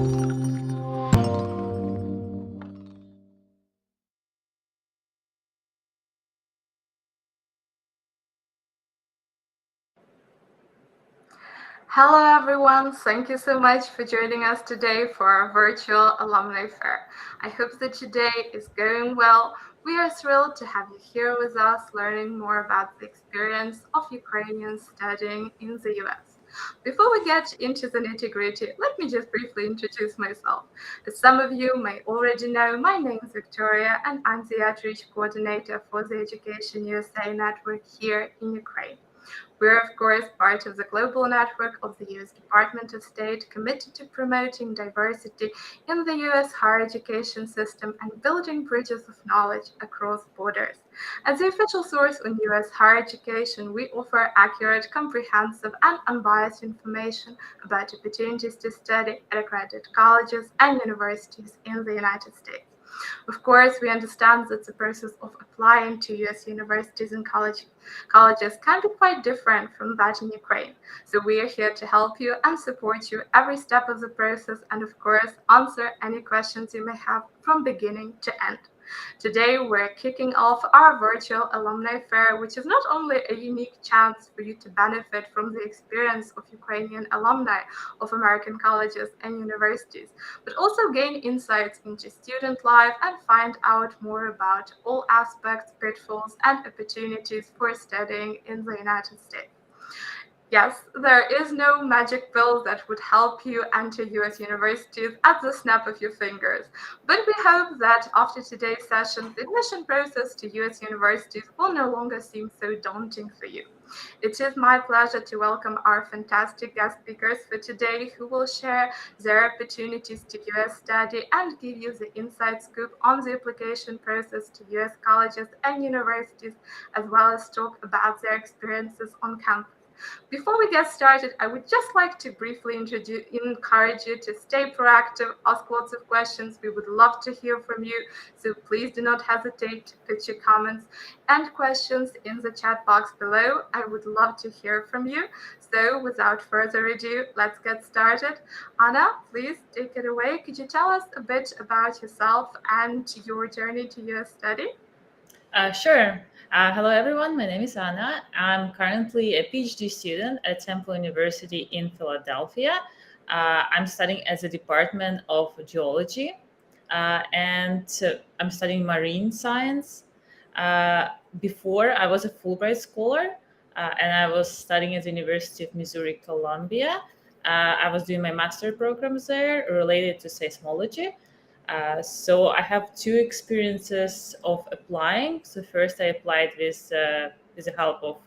Hello everyone, thank you so much for joining us today for our virtual alumni fair. I hope that today is going well. We are thrilled to have you here with us learning more about the experience of Ukrainians studying in the US. Before we get into the nitty-gritty, let me just briefly introduce myself. As some of you may already know, my name is Victoria and I'm the outreach coordinator for the EducationUSA network here in Ukraine. We're, of course, part of the global network of the US Department of State committed to promoting diversity in the US higher education system and building bridges of knowledge across borders. As the official source on US higher education, we offer accurate, comprehensive, and unbiased information about opportunities to study at accredited colleges and universities in the United States. Of course, we understand that the process of applying to US universities and colleges can be quite different from that in Ukraine. So we are here to help you and support you every step of the process and, of course, answer any questions you may have from beginning to end. Today, we're kicking off our virtual alumni fair, which is not only a unique chance for you to benefit from the experience of Ukrainian alumni of American colleges and universities, but also gain insights into student life and find out more about all aspects, pitfalls, and opportunities for studying in the United States. Yes, there is no magic pill that would help you enter US universities at the snap of your fingers. But we hope that after today's session, the admission process to US universities will no longer seem so daunting for you. It is my pleasure to welcome our fantastic guest speakers for today who will share their opportunities to US study and give you the inside scoop on the application process to US colleges and universities, as well as talk about their experiences on campus. Before we get started, I would just like to briefly encourage you to stay proactive, ask lots of questions. We would love to hear from you, so please do not hesitate to put your comments and questions in the chat box below. I would love to hear from you. So without further ado, let's get started. Anna, please take it away. Could you tell us a bit about yourself and your journey to US study? Sure. Hello, everyone. My name is Anna. I'm currently a PhD student at Temple University in Philadelphia. I'm studying at the Department of Geology, and I'm studying marine science. Before, I was a Fulbright scholar, and I was studying at the University of Missouri, Columbia. I was doing my master programs there related to seismology. So I have two experiences of applying. So first I applied with the help of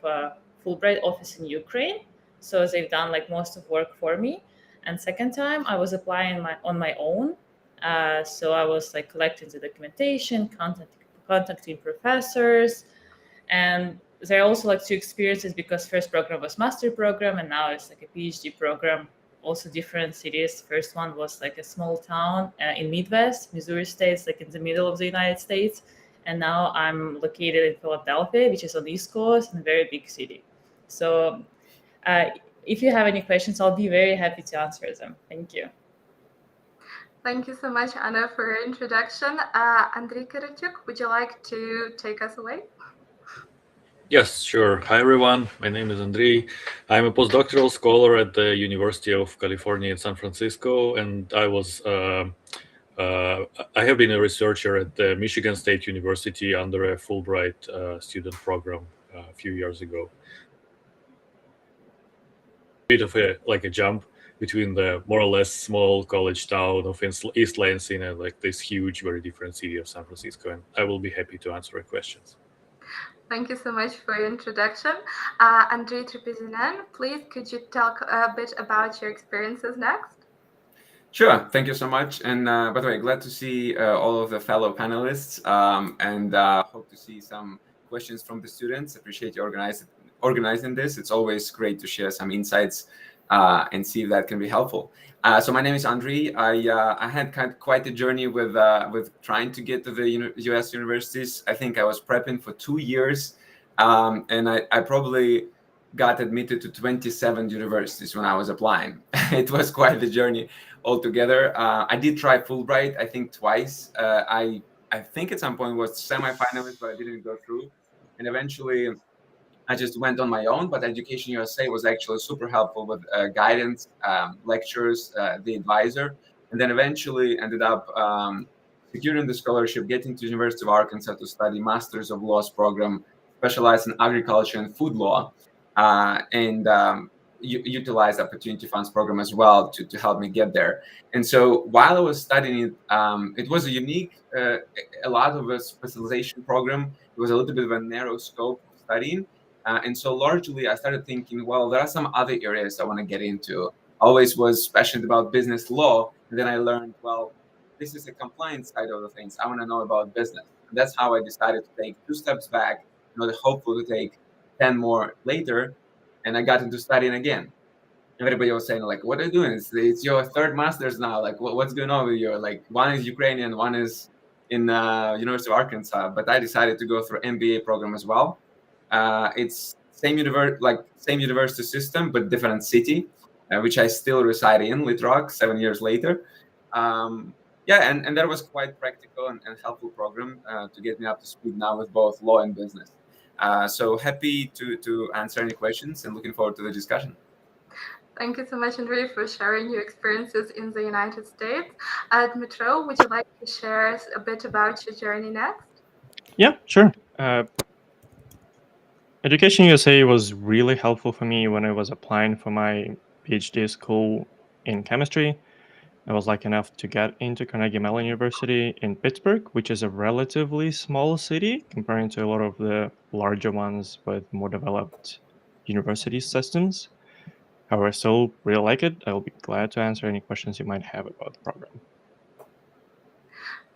Fulbright office in Ukraine. So they've done like most of work for me. And second time I was applying on my own. So I was like collecting the documentation, contacting professors. And there are also like two experiences because first program was master program and now it's like a PhD program. Also different cities. First one was like a small town in Midwest, Missouri State, like in the middle of the United States. And now I'm located in Philadelphia, which is on the East Coast, and a very big city. So if you have any questions, I'll be very happy to answer them. Thank you. Thank you so much, Anna, for your introduction. Andrei Karatyuk, would you like to take us away? Yes, sure. Hi, everyone. My name is Andrei. I'm a postdoctoral scholar at the University of California in San Francisco, and I have been a researcher at the Michigan State University under a Fulbright student program a few years ago. Bit of a jump between the more or less small college town of East Lansing and like this huge, very different city of San Francisco. And I will be happy to answer your questions. Thank you so much for your introduction. Andrei Trepezinen, please, could you talk a bit about your experiences next? Sure. Thank you so much. And by the way, glad to see all of the fellow panelists and hope to see some questions from the students. Appreciate you organizing this. It's always great to share some insights and see if that can be helpful. So my name is Andrei. I had quite a journey with trying to get to the US universities. I think I was prepping for 2 years, and I probably got admitted to 27 universities when I was applying. It was quite the journey altogether. I did try Fulbright, I think twice. I think at some point was semi-finalist, but I didn't go through. And eventually I just went on my own, but Education USA was actually super helpful with guidance, lectures, the advisor, and then eventually ended up securing the scholarship, getting to University of Arkansas to study Masters of Laws program, specialized in agriculture and food law, and utilize Opportunity Funds program as well to help me get there. And so while I was studying it, it was a unique, a lot of a specialization program. It was a little bit of a narrow scope of studying. And so largely I started thinking, well, there are some other areas I want to get into. Always was passionate about business law. And then I learned, well, this is the compliance side of the things. I want to know about business. And that's how I decided to take 2 steps back, in order hopefully to take 10 more later. And I got into studying again. Everybody was saying, like, what are you doing? It's your 3rd master's now. Like, what's going on with you? Like, one is Ukrainian, one is in University of Arkansas. But I decided to go through MBA program as well. It's same university system, but different city, which I still reside in, Little Rock, 7 years later. And that was quite practical and helpful program to get me up to speed now with both law and business. So happy to answer any questions and looking forward to the discussion. Thank you so much, Andrei, for sharing your experiences in the United States. Dmitro, would you like to share a bit about your journey next? Yeah, sure. Education USA was really helpful for me when I was applying for my PhD school in chemistry. I was lucky enough to get into Carnegie Mellon University in Pittsburgh, which is a relatively small city comparing to a lot of the larger ones with more developed university systems. However, I still really like it. I'll be glad to answer any questions you might have about the program.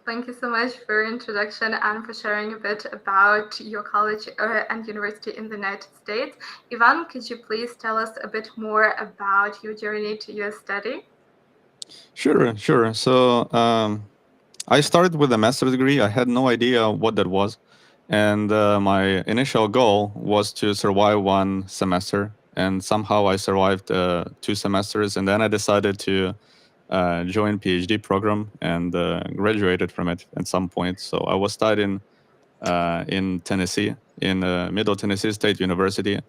Thank you so much for your introduction and for sharing a bit about your college and university in the United States. Ivan, could you please tell us a bit more about your journey to your study? Sure. So I started with a master's degree. I had no idea what that was. And my initial goal was to survive 1 semester. And somehow I survived 2 semesters. And then I decided to join PhD program and graduated from it at some point. So I was studying in Tennessee, in Middle Tennessee State University.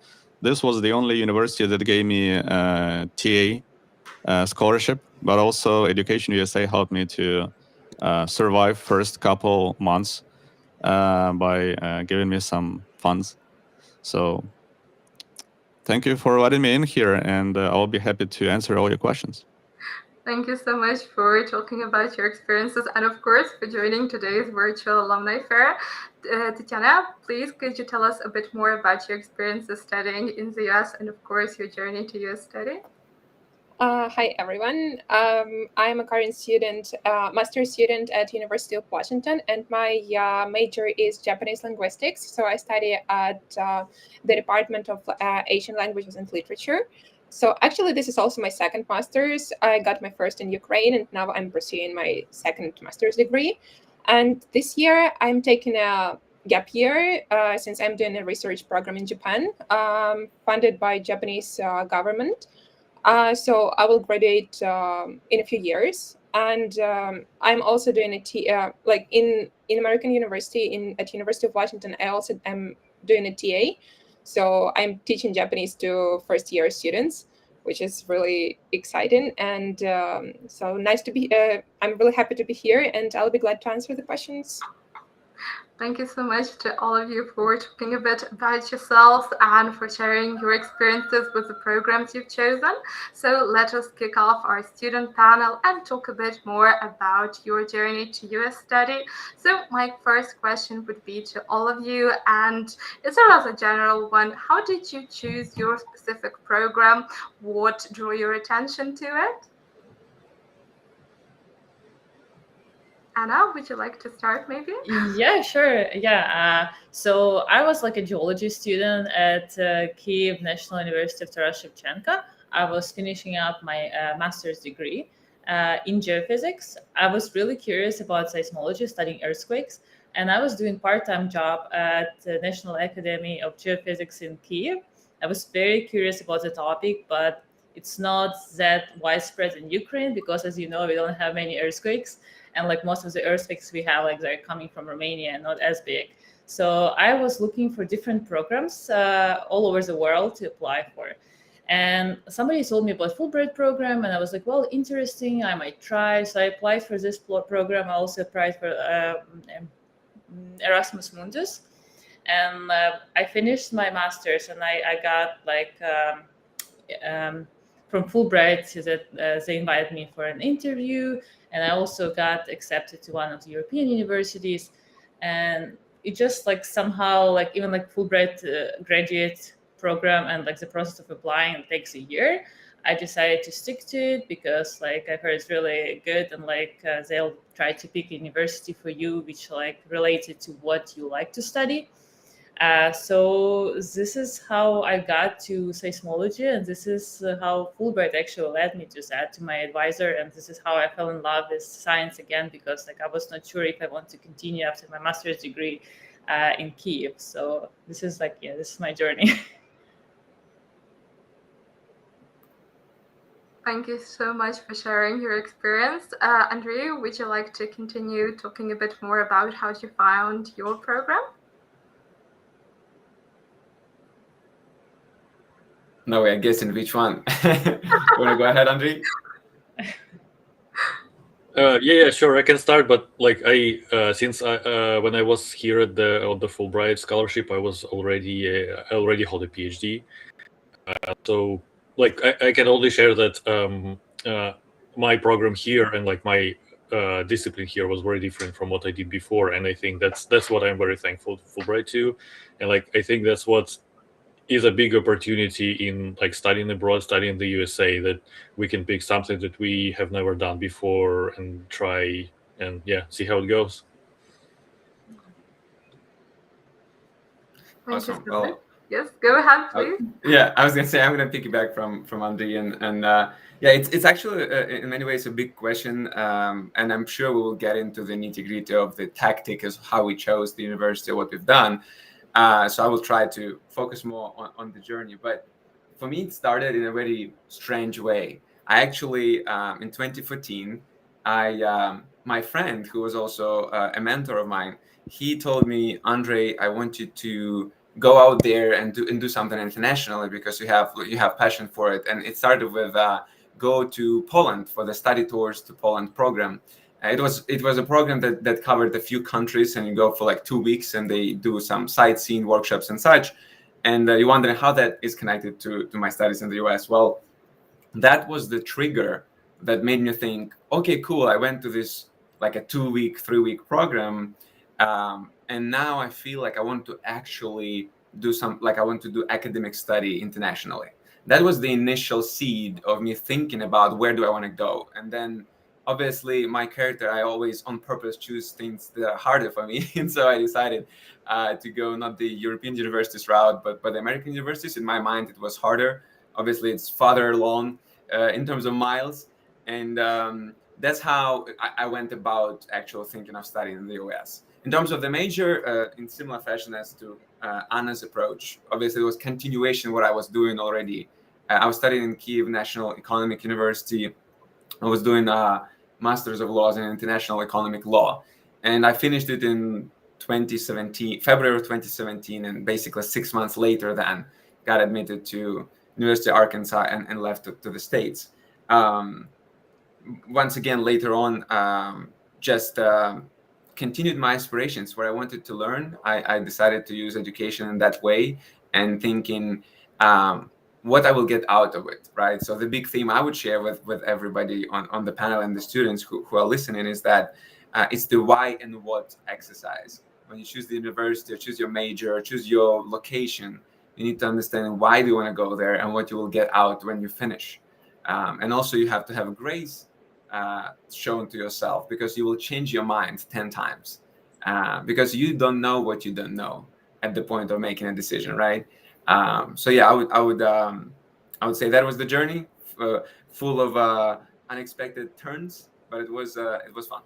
This was the only university that gave me TA scholarship, but also Education USA helped me to survive first couple months by giving me some funds. So thank you for letting me in here, and I'll be happy to answer all your questions. Thank you so much for talking about your experiences and, of course, for joining today's virtual alumni fair. Tatiana, please, could you tell us a bit more about your experiences studying in the US and, of course, your journey to US study? Hi, everyone. I'm a current student, master's student at University of Washington, and my major is Japanese linguistics. So I study at the Department of Asian Languages and Literature. So actually, this is also my 2nd master's. I got my 1st in Ukraine, and now I'm pursuing my 2nd master's degree. And this year, I'm taking a gap year since I'm doing a research program in Japan, funded by Japanese government. So I will graduate in a few years, and I'm also doing like in American University at University of Washington. I also am doing a TA, so I'm teaching Japanese to 1st-year students, which is really exciting. And so nice to be. I'm really happy to be here, and I'll be glad to answer the questions. Thank you so much to all of you for talking a bit about yourselves and for sharing your experiences with the programs you've chosen. So let us kick off our student panel and talk a bit more about your journey to US study. So my first question would be to all of you, and it's a rather general one. How did you choose your specific program? What drew your attention to it? Anna, would you like to start maybe? Yeah, sure. Yeah. So I was like a geology student at Kyiv National University of Taras Shevchenko. I was finishing up my master's degree in geophysics. I was really curious about seismology, studying earthquakes, and I was doing part-time job at the National Academy of Geophysics in Kyiv. I was very curious about the topic, but it's not that widespread in Ukraine because, as you know, we don't have many earthquakes, and like most of the earthquakes we have, like they're coming from Romania and not as big. So I was looking for different programs all over the world to apply for. And somebody told me about Fulbright program, and I was like, well, interesting, I might try. So I applied for this program. I also applied for Erasmus Mundus. And I finished my master's, and I got like from Fulbright that they invited me for an interview, and I also got accepted to one of the European universities. And it just like somehow like even like Fulbright graduate program and like the process of applying takes a year. I decided to stick to it because like I heard it's really good, and like they'll try to pick a university for you which like related to what you like to study. So this is how I got to seismology, and this is how Fulbright actually led me to that, to my advisor, and this is how I fell in love with science again, because like I was not sure if I want to continue after my master's degree in Kyiv. So this is like, yeah, this is my journey. Thank you so much for sharing your experience. Andrea, would you like to continue talking a bit more about how you found your program? No, I guess in which one? You want to go ahead, Andrei? Yeah, sure. I can start, but like since when I was here at the Fulbright scholarship, I already hold a PhD. So like I can only share that my program here and like my discipline here was very different from what I did before, and I think that's what I'm very thankful to Fulbright to, and like I think that's what is a big opportunity in like studying abroad, studying in the USA, that we can pick something that we have never done before and try and see how it goes. Awesome. Well, yes, go ahead, please. Yeah, I was gonna say I'm gonna piggyback from Andrei, and yeah, it's actually in many ways a big question, and I'm sure we will get into the nitty-gritty of the tactic as how we chose the university, what we've done. So I will try to focus more on the journey. But for me, it started in a very strange way. I actually, in 2014, my friend, who was also a mentor of mine, he told me, Andrei, I want you to go out there and do something internationally because you have passion for it. And it started with go to Poland for the Study Tours to Poland program. It was a program that covered a few countries, and you go for like 2 weeks, and they do some sightseeing workshops and such. And you wonder how that is connected to my studies in the US. Well, that was the trigger that made me think, okay, cool. I went to this like a 2-week, 3-week program, and now I feel like I want to actually I want to do academic study internationally. That was the initial seed of me thinking about where do I want to go, and then. Obviously, my character, I always on purpose choose things that are harder for me. And so I decided to go not the European universities route, but the American universities. In my mind, it was harder. Obviously, it's farther along in terms of miles. And that's how I went about actual thinking of studying in the US. In terms of the major, in similar fashion as to Anna's approach, obviously, it was continuation of what I was doing already. I was studying in Kyiv National Economic University. I was doing a Master's of Laws in International Economic Law, and I finished it in February of 2017, and basically 6 months later then got admitted to University of Arkansas and left to the States. Once again, later on, just continued my aspirations where I wanted to learn. I decided to use education in that way and thinking, what I will get out of it, right? So the big theme I would share with everybody on the panel and the students who are listening is that it's the why and what exercise. When you choose the university, or choose your major, or choose your location, you need to understand why do you want to go there and what you will get out when you finish. And also you have to have grace shown to yourself, because you will change your mind 10 times because you don't know what you don't know at the point of making a decision, right? So yeah, I would say that was the journey, full of unexpected turns, but it was fun.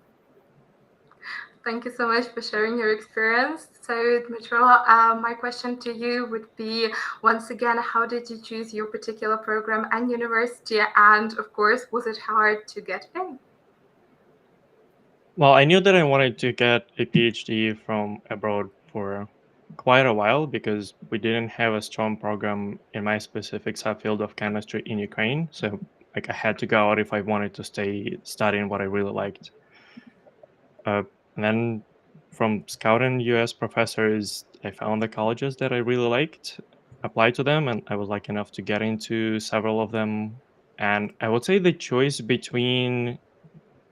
Thank you so much for sharing your experience. So, Dmitro, my question to you would be, once again, how did you choose your particular program and university? And of course, was it hard to get in? Well, I knew that I wanted to get a PhD from abroad for quite a while because we didn't have a strong program in my specific subfield of chemistry in Ukraine. So like I had to go out if I wanted to stay studying what I really liked. And then from scouting US professors, I found the colleges that I really liked, applied to them, and I was lucky enough to get into several of them. And I would say the choice between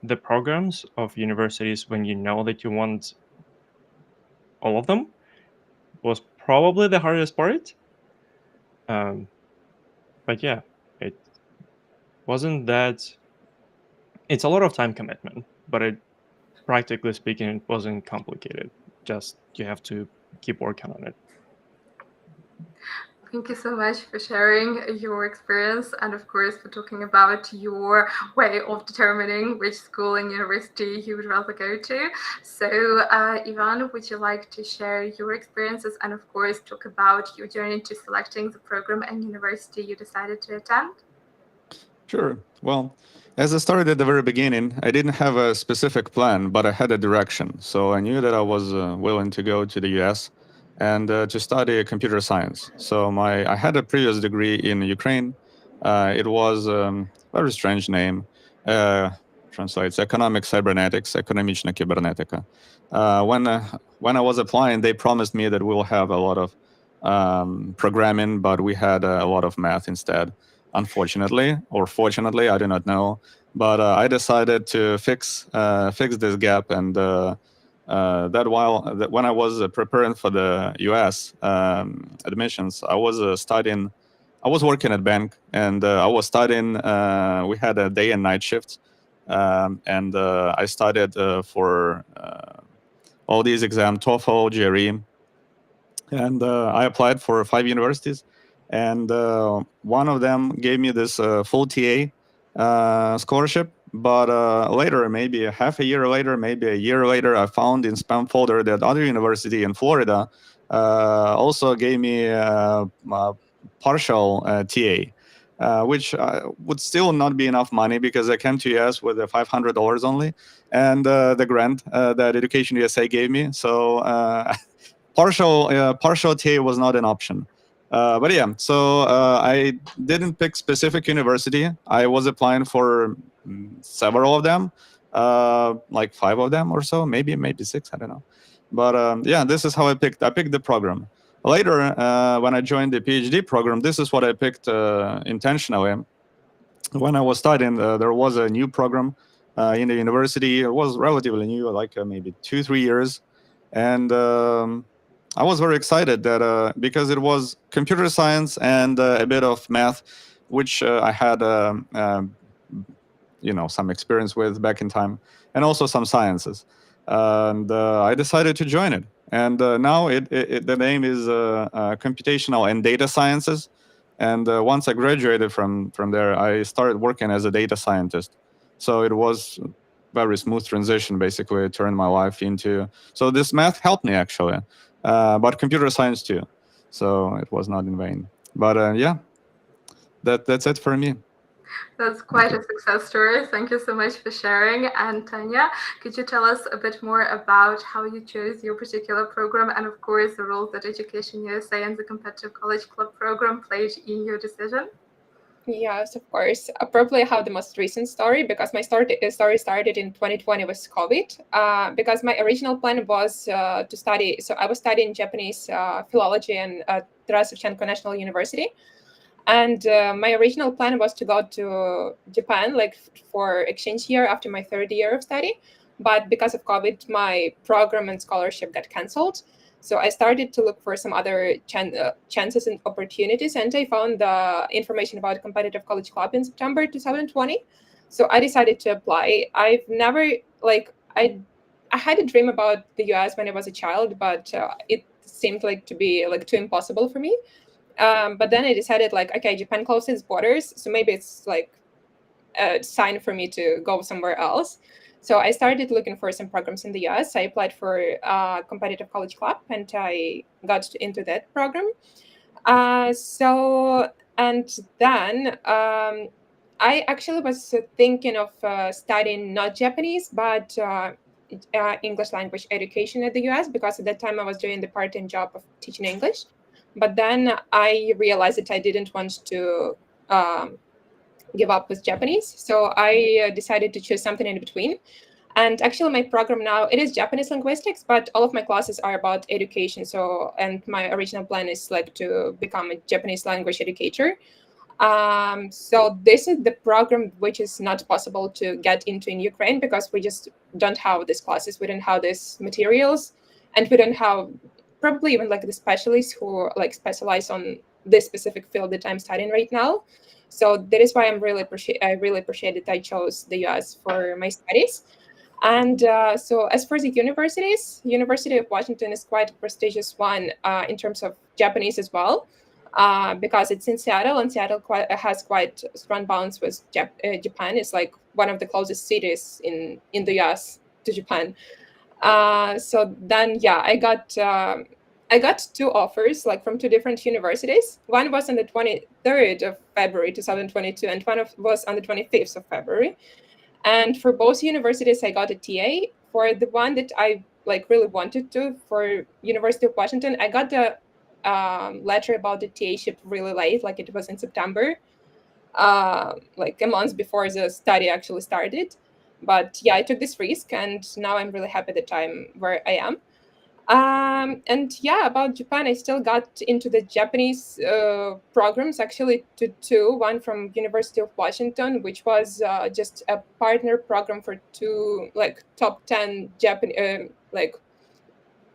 the programs of universities when you know that you want all of them was probably the hardest part. But yeah, it wasn't that. It's a lot of time commitment, but practically speaking, it wasn't complicated. Just you have to keep working on it. Thank you so much for sharing your experience and, of course, for talking about your way of determining which school and university you would rather go to. So, Ivan, would you like to share your experiences and, of course, talk about your journey to selecting the program and university you decided to attend? Sure. Well, as I started at the very beginning, I didn't have a specific plan, but I had a direction. So I knew that I was willing to go to the US and to study computer science. So I had a previous degree in Ukraine. It was a very strange name. Translates economic cybernetics, ekonomiczna kybernetyka. When I was applying, they promised me that we'll have a lot of programming, but we had a lot of math instead. Unfortunately, or fortunately, I do not know. But I decided to fix this gap, and when I was preparing for the U.S. Admissions, I was working at bank, and I was studying. We had a day and night shift, and I studied for all these exams: TOEFL, GRE, and I applied for 5 universities. And one of them gave me this full TA scholarship. But later, maybe half a year later, maybe a year later, I found in spam folder that other university in Florida also gave me a partial TA, which would still not be enough money because I came to US with $500 only, and the grant that EducationUSA gave me. So partial TA was not an option. But yeah, so I didn't pick specific university. I was applying for several of them, like 5 of them or so, maybe 6, I don't know. But yeah, this is how I picked the program. Later, when I joined the PhD program, this is what I picked intentionally. When I was studying, there was a new program in the university. It was relatively new, like maybe 2-3 years. And I was very excited that because it was computer science and a bit of math, which I had some experience with back in time, and also some sciences. And I decided to join it. And now the name is Computational and Data Sciences. And once I graduated from there, I started working as a data scientist. So it was a very smooth transition, basically, turned my life into. So this math helped me, actually. But computer science too, so it was not in vain. But yeah, that's it for me. That's quite a success story. Thank you so much for sharing. And Tanya, could you tell us a bit more about how you chose your particular program and, of course, the role that EducationUSA and the Competitive College Club program played in your decision? Yes, of course. Probably I have the most recent story because my story started in 2020 with COVID. Because my original plan was to study. So I was studying Japanese philology at Taras Shevchenko National University. And my original plan was to go to Japan, like for exchange year after my 3rd year of study. But because of COVID, my program and scholarship got canceled. So I started to look for some other chances and opportunities, and I found the information about Competitive College Club in September 2020. So I decided to apply. I've never, I had a dream about the US when I was a child, but it seemed like to be too impossible for me. But then I decided okay, Japan closed its borders, so maybe it's a sign for me to go somewhere else. So I started looking for some programs in the US. I applied for a competitive college club, and I got into that program. And then I actually was thinking of studying not Japanese, but English language education at the US, because at that time I was doing the part-time job of teaching English. But then I realized that I didn't want to give up with Japanese. So I decided to choose something in between. And actually my program now, it is Japanese linguistics, but all of my classes are about education. So, and my original plan is like to become a Japanese language educator. So this is the program which is not possible to get into in Ukraine, because we just don't have these classes, we don't have these materials, and we don't have probably even like the specialists who like specialize on this specific field that I'm studying right now. So that is why I really appreciate that I chose the US for my studies. And so as for the universities, University of Washington is quite a prestigious one in terms of Japanese as well, because it's in Seattle, and Seattle has quite strong bonds with Japan. It's like one of the closest cities in the US to Japan. So then, yeah, I got two offers, like from two different universities. One was on the 23rd of February 2022, and one was on the 25th of February. And for both universities, I got a TA. For the one that I like really wanted to, for University of Washington, I got the letter about the TA-ship really late, like it was in September, like a month before the study actually started. But yeah, I took this risk, and now I'm really happy that I'm where I am. And yeah, about Japan, I still got into the Japanese programs, actually to two, one from University of Washington, which was just a partner program for two like top 10 Japanese like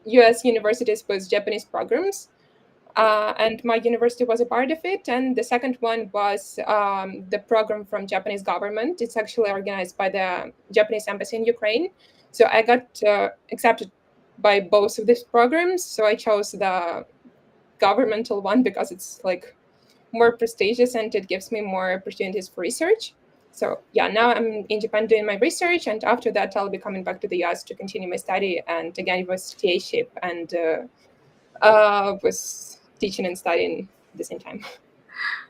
US universities with Japanese programs. And my university was a part of it. And the second one was the program from Japanese government. It's actually organized by the Japanese embassy in Ukraine. So I got accepted by both of these programs. So I chose the governmental one because it's like more prestigious and it gives me more opportunities for research. So yeah, now I'm in Japan doing my research, and after that I'll be coming back to the US to continue my study. And again, it was TA-ship and was teaching and studying at the same time.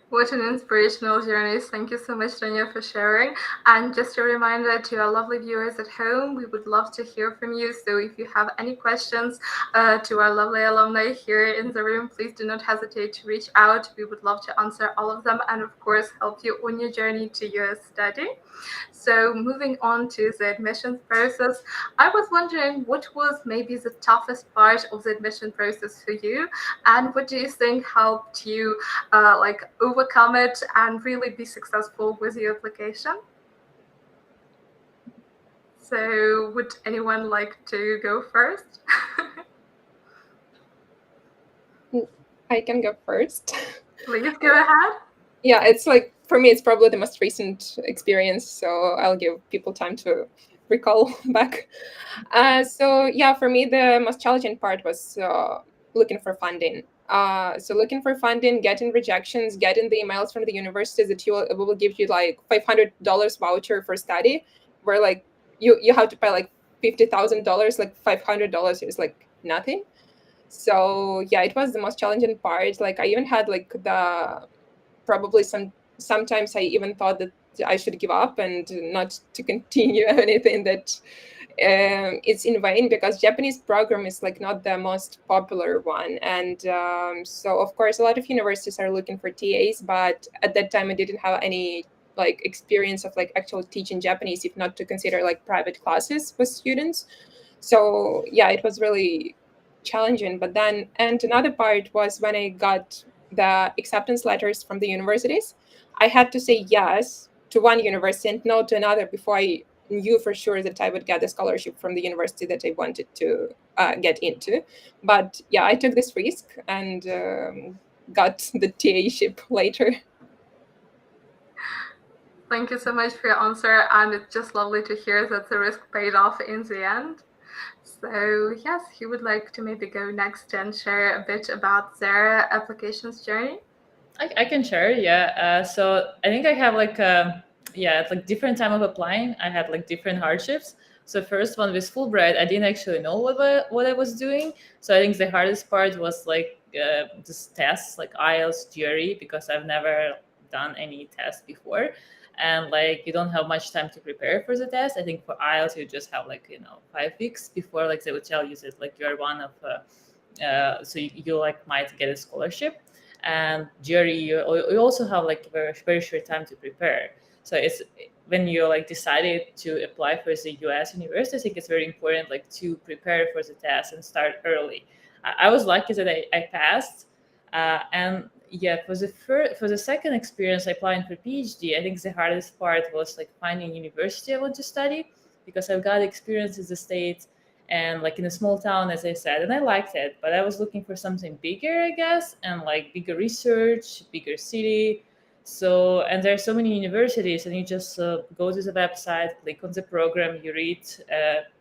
What an inspirational journey. Thank you so much, Tanya, for sharing. And just a reminder to our lovely viewers at home, we would love to hear from you. So if you have any questions to our lovely alumni here in the room, please do not hesitate to reach out. We would love to answer all of them and, of course, help you on your journey to your study. So moving on to the admissions process, I was wondering what was maybe the toughest part of the admission process for you, and what do you think helped you like overcome it and really be successful with your application? So would anyone like to go first? I can go first. Please go ahead. Yeah, it's like, for me, it's probably the most recent experience, so I'll give people time to recall back. So yeah, for me, the most challenging part was looking for funding. So looking for funding, getting rejections, getting the emails from the universities that will give you like $500 voucher for study, where like you have to pay like $50,000, like $500 is like nothing. So yeah, it was the most challenging part. Like I even had like probably sometimes I even thought that I should give up and not to continue anything that it's in vain, because Japanese program is like not the most popular one. And so of course a lot of universities are looking for TAs, but at that time I didn't have any like experience of like actual teaching Japanese, if not to consider like private classes with students. So yeah, it was really challenging. But then, and another part was when I got the acceptance letters from the universities, I had to say yes to one university and no to another before I knew for sure that I would get a scholarship from the university that I wanted to get into. But yeah, I took this risk and got the TA-ship later. Thank you so much for your answer, and it's just lovely to hear that the risk paid off in the end. So yes, who would like to maybe go next and share a bit about their applications journey? I can share, yeah. So I think I have like at like different time of applying, I had like different hardships. So first one with Fulbright, I didn't actually know what I was doing. So I think the hardest part was like this tests like IELTS, GRE, because I've never done any test before. And like you don't have much time to prepare for the test. I think for IELTS you just have like 5 weeks before, like they would tell you that like you're one of so you like might get a scholarship. And GRE you also have like very, very short time to prepare. So it's when you like decided to apply for the US university, I think it's very important like to prepare for the test and start early. I was lucky that I passed, and for the second experience applying for PhD, I think the hardest part was like finding university I want to study, because I've got experience in the States and like in a small town, as I said, and I liked it, but I was looking for something bigger, I guess, and like bigger research, bigger city. So, and there are so many universities, and you just go to the website, click on the program, you read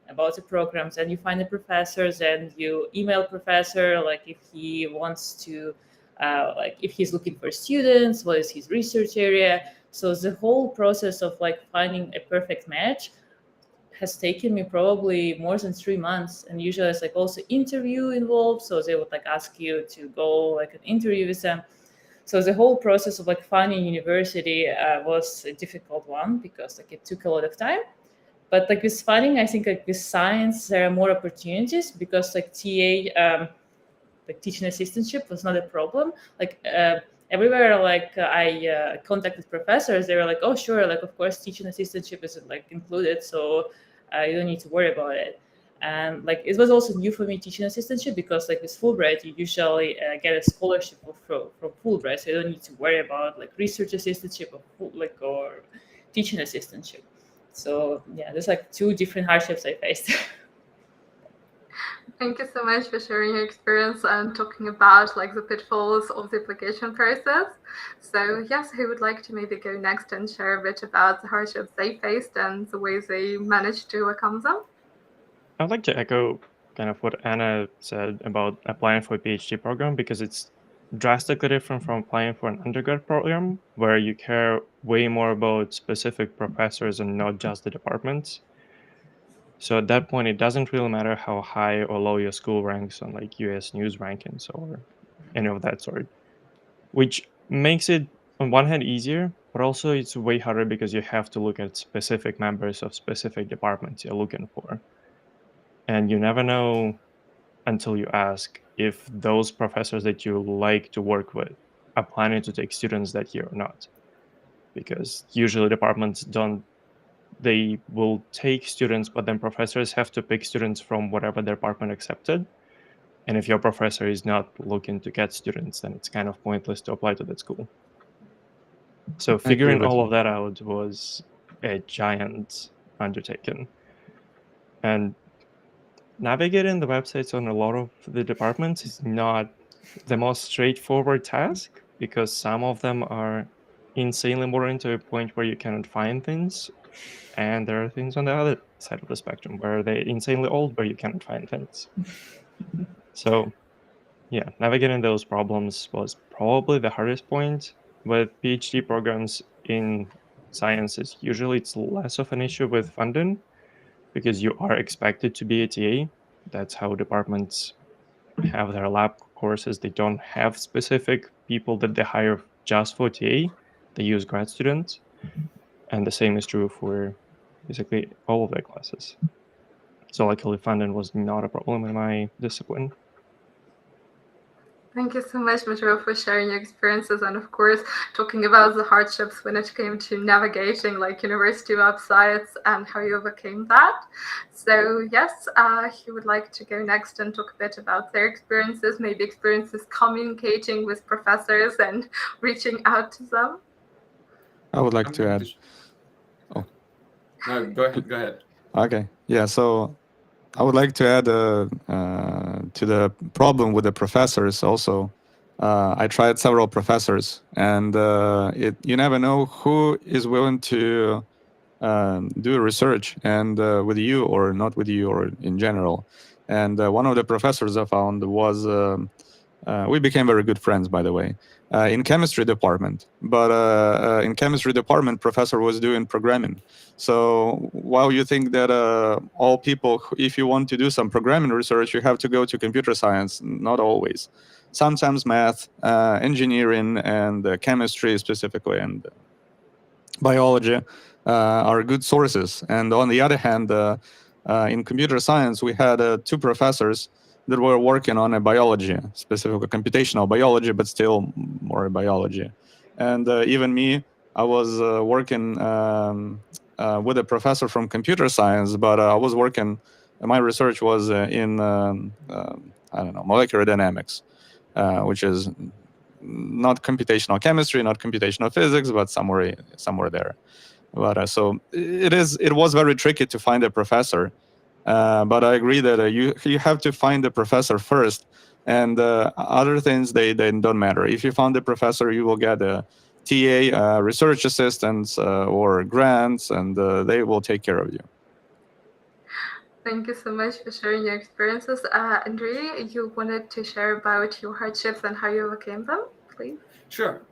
about the programs, and you find the professors, and you email professor, like if he wants to, like if he's looking for students, what is his research area. So the whole process of like finding a perfect match has taken me probably more than 3 months, and usually it's like also interview involved. So they would like ask you to go like an interview with them. So the whole process of like finding university was a difficult one, because like it took a lot of time. But like with finding, I think like with science there are more opportunities, because like TA, like teaching assistantship was not a problem. Like everywhere like I contacted professors, they were like, oh sure, like of course teaching assistantship is like included, so you don't need to worry about it. And like it was also new for me, teaching assistantship, because like with Fulbright you usually get a scholarship from Fulbright, so you don't need to worry about like research assistantship or teaching assistantship. So yeah, there's like 2 different hardships I faced. Thank you so much for sharing your experience and talking about like the pitfalls of the application process. So yes, who would like to maybe go next and share a bit about the hardships they faced and the ways they managed to overcome them? I'd like to echo kind of what Anna said about applying for a PhD program, because it's drastically different from applying for an undergrad program, where you care way more about specific professors and not just the departments. So at that point, it doesn't really matter how high or low your school ranks on like US News rankings or any of that sort, which makes it on one hand easier, but also it's way harder because you have to look at specific members of specific departments you're looking for. And you never know until you ask if those professors that you like to work with are planning to take students that year or not. Because usually departments they will take students, but then professors have to pick students from whatever their department accepted. And if your professor is not looking to get students, then it's kind of pointless to apply to that school. So figuring all of that out was a giant undertaking. And navigating the websites on a lot of the departments is not the most straightforward task, because some of them are insanely boring to a point where you cannot find things, and there are things on the other side of the spectrum where they're insanely old where you cannot find things. So yeah, navigating those problems was probably the hardest point. With PhD programs in sciences, usually it's less of an issue with funding, because you are expected to be a TA. That's how departments have their lab courses. They don't have specific people that they hire just for TA. They use grad students. And the same is true for basically all of their classes. So luckily funding was not a problem in my discipline. Thank you so much, Mateo, for sharing your experiences and, of course, talking about the hardships when it came to navigating like university websites and how you overcame that. So yes, he would like to go next and talk a bit about their experiences, maybe experiences communicating with professors and reaching out to them. I would like to add. Oh, no, go ahead. Okay, yeah. So I would like to add to the problem with the professors also. I tried several professors, and you never know who is willing to do research and with you or not with you or in general. And one of the professors I found was We became very good friends, by the way, in chemistry department. But in chemistry department, professor was doing programming. So while you think that all people, if you want to do some programming research, you have to go to computer science, not always. Sometimes math, engineering, and chemistry specifically, and biology are good sources. And on the other hand, in computer science, we had two professors that were working on a biology, specifically computational biology, but still more biology. And even me, I was working with a professor from computer science, but I was working, my research was in, I don't know, molecular dynamics, which is not computational chemistry, not computational physics, but somewhere there. But so it was very tricky to find a professor. But I agree that you have to find the professor first, and other things they don't matter. If you found the professor, you will get a TA, research assistants, or grants, and they will take care of you. Thank you so much for sharing your experiences. Andrei, you wanted to share about your hardships and how you overcame them, please? Sure.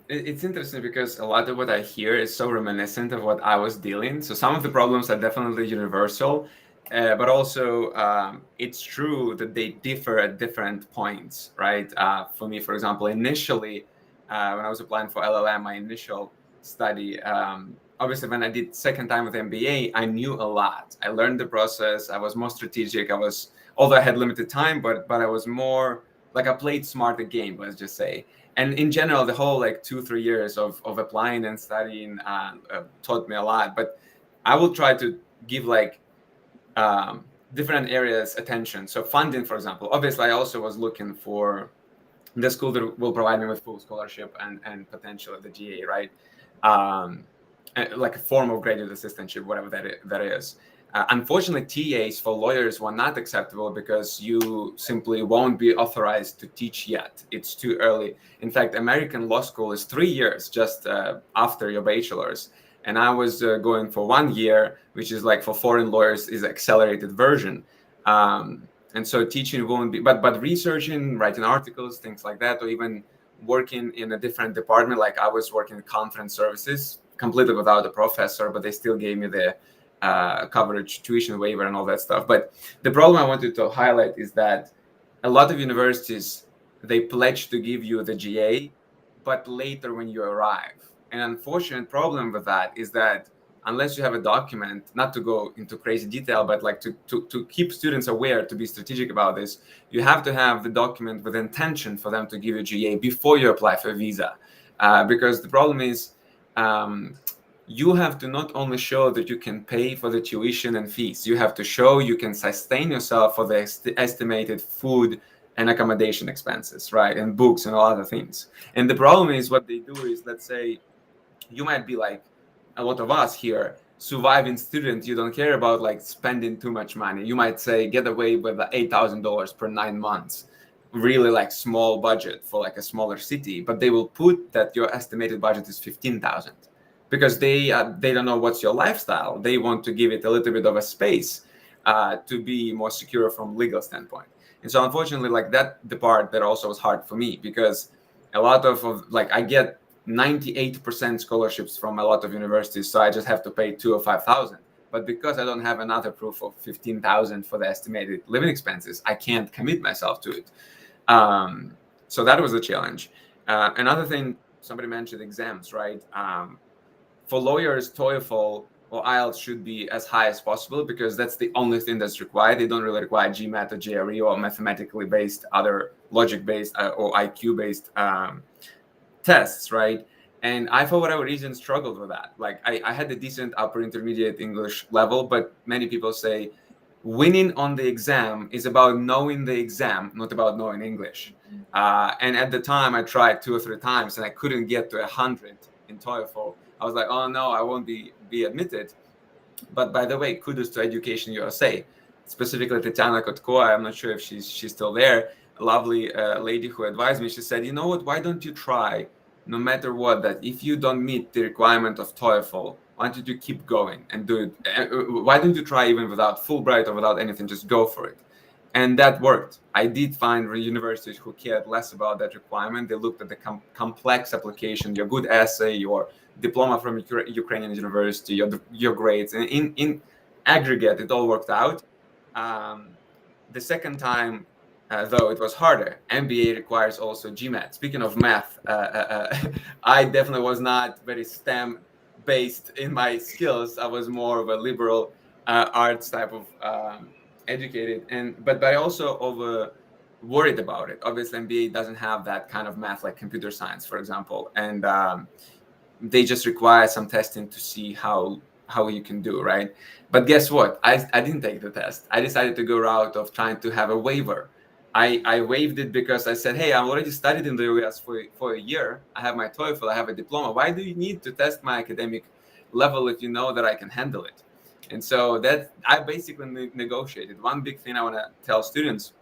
It's interesting because a lot of what I hear is so reminiscent of what I was dealing. So some of the problems are definitely universal, but also it's true that they differ at different points, right? For me, for example, initially, when I was applying for LLM, my initial study, obviously when I did second time with MBA, I knew a lot. I learned the process. I was more strategic. Although I had limited time, but I was more like I played smarter game, let's just say. And in general, the whole 2-3 years of applying and studying taught me a lot. But I will try to give different areas attention. So funding, for example, obviously I also was looking for the school that will provide me with full scholarship and potentially the GA, right? Like a form of graduate assistantship, whatever that is. Unfortunately, TAs for lawyers were not acceptable because you simply won't be authorized to teach yet. It's too early. In fact, American law school is 3 years just after your bachelor's. And I was going for 1 year, which is for foreign lawyers is accelerated version. And so teaching won't be, but researching, writing articles, things like that, or even working in a different department, like I was working in conference services, completely without a professor, but they still gave me the coverage, tuition waiver, and all that stuff. But the problem I wanted to highlight is that a lot of universities, they pledge to give you the GA, but later when you arrive. An unfortunate problem with that is that unless you have a document, not to go into crazy detail, but to keep students aware, to be strategic about this, you have to have the document with intention for them to give you GA before you apply for a visa. Because the problem is, you have to not only show that you can pay for the tuition and fees, you have to show you can sustain yourself for the estimated food and accommodation expenses, right? And books and all other things. And the problem is what they do is, let's say, you might be like a lot of us here, surviving students, you don't care about spending too much money. You might say, get away with $8,000 per 9 months. Really small budget for a smaller city, but they will put that your estimated budget is 15,000. Because they don't know what's your lifestyle. They want to give it a little bit of a space to be more secure from legal standpoint. And so unfortunately, that the part that also was hard for me, because a lot of I get 98% scholarships from a lot of universities, so I just have to pay 2,000 or 5,000. But because I don't have another proof of 15,000 for the estimated living expenses, I can't commit myself to it. So that was a challenge. Another thing, somebody mentioned exams, right? For lawyers, TOEFL or IELTS should be as high as possible because that's the only thing that's required. They don't really require GMAT or GRE or mathematically based, other logic-based or IQ-based tests, right? And I, for whatever reason, struggled with that. I had a decent upper intermediate English level, but many people say winning on the exam is about knowing the exam, not about knowing English. And at the time, I tried 2 or 3 times and I couldn't get to 100 in TOEFL. I was like, oh no, I won't be admitted. But by the way, kudos to EducationUSA, specifically Tatiana Kotkoa. I'm not sure if she's still there. A lovely lady who advised me. She said, you know what, why don't you try, no matter what, that if you don't meet the requirement of TOEFL, why don't you keep going and do it? Why don't you try even without Fulbright or without anything, just go for it. And that worked. I did find universities who cared less about that requirement. They looked at the complex application, your good essay, your diploma from Ukrainian university, your grades. And in aggregate, it all worked out. The second time, though, it was harder. MBA requires also GMAT. Speaking of math, I definitely was not very STEM-based in my skills. I was more of a liberal arts type of educated, but I also over worried about it. Obviously, MBA doesn't have that kind of math like computer science, for example, and they just require some testing to see how you can do, right? But guess what? I didn't take the test. I decided to go route of trying to have a waiver. I waived it because I said, hey, I already studied in the US for a year. I have my TOEFL, I have a diploma. Why do you need to test my academic level if you know that I can handle it? And so that I basically negotiated. One big thing I want to tell students,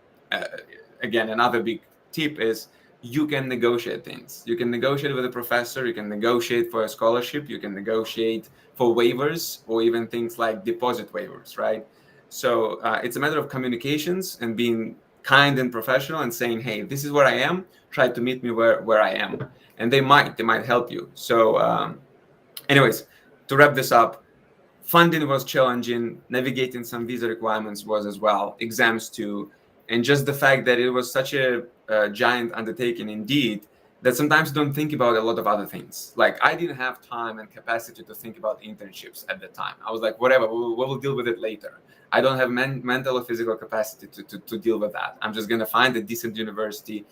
again, another big tip is you can negotiate things. You can negotiate with a professor, you can negotiate for a scholarship, you can negotiate for waivers or even things like deposit waivers, right? So it's a matter of communications and being kind and professional and saying, hey, this is where I am, try to meet me where I am. And they might help you. So anyways, to wrap this up, funding was challenging, navigating some visa requirements was as well, exams too, and just the fact that it was such a giant undertaking indeed, that sometimes you don't think about a lot of other things. Like I didn't have time and capacity to think about internships at the time. I was like, whatever, we'll deal with it later. I don't have mental or physical capacity to deal with that. I'm just gonna find a decent university,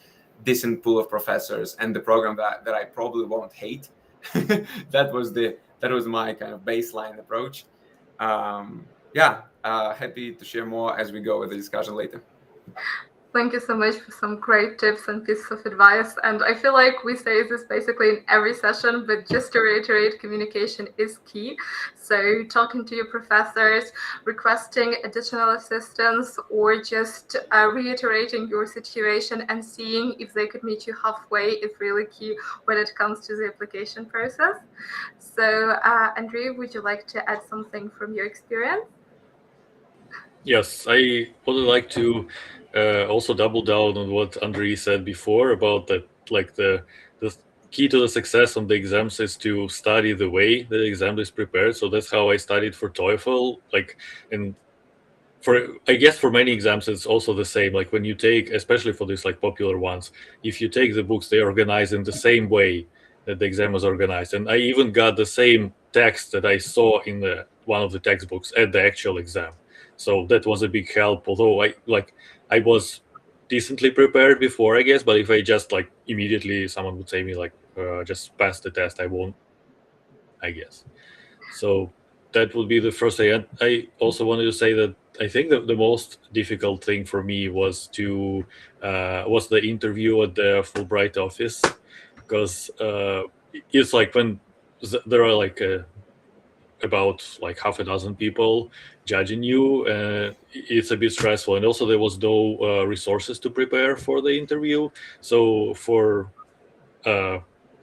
decent pool of professors, and the program that I probably won't hate. That was my kind of baseline approach. Happy to share more as we go with the discussion later. Thank you so much for some great tips and pieces of advice. And I feel like we say this basically in every session, but just to reiterate, communication is key. So talking to your professors, requesting additional assistance, or just reiterating your situation and seeing if they could meet you halfway is really key when it comes to the application process. So Andrew, would you like to add something from your experience? Yes, I would like to also double down on what Andrei said before about that, like the key to the success on the exams is to study the way the exam is prepared. So that's how I studied for TOEFL. And I guess for many exams it's also the same. Like when you take, especially for these like popular ones, if you take the books, they organize in the same way that the exam was organized. And I even got the same text that I saw in one of the textbooks at the actual exam. So that was a big help. Although I was decently prepared before, I guess, but if I just like immediately someone would say me like just pass the test, I won't, I guess. So that would be the first thing. And I also wanted to say that I think that the most difficult thing for me was was the interview at the Fulbright office, because it's like when there are like about like half a dozen people judging you, it's a bit stressful. And also there was no resources to prepare for the interview. So for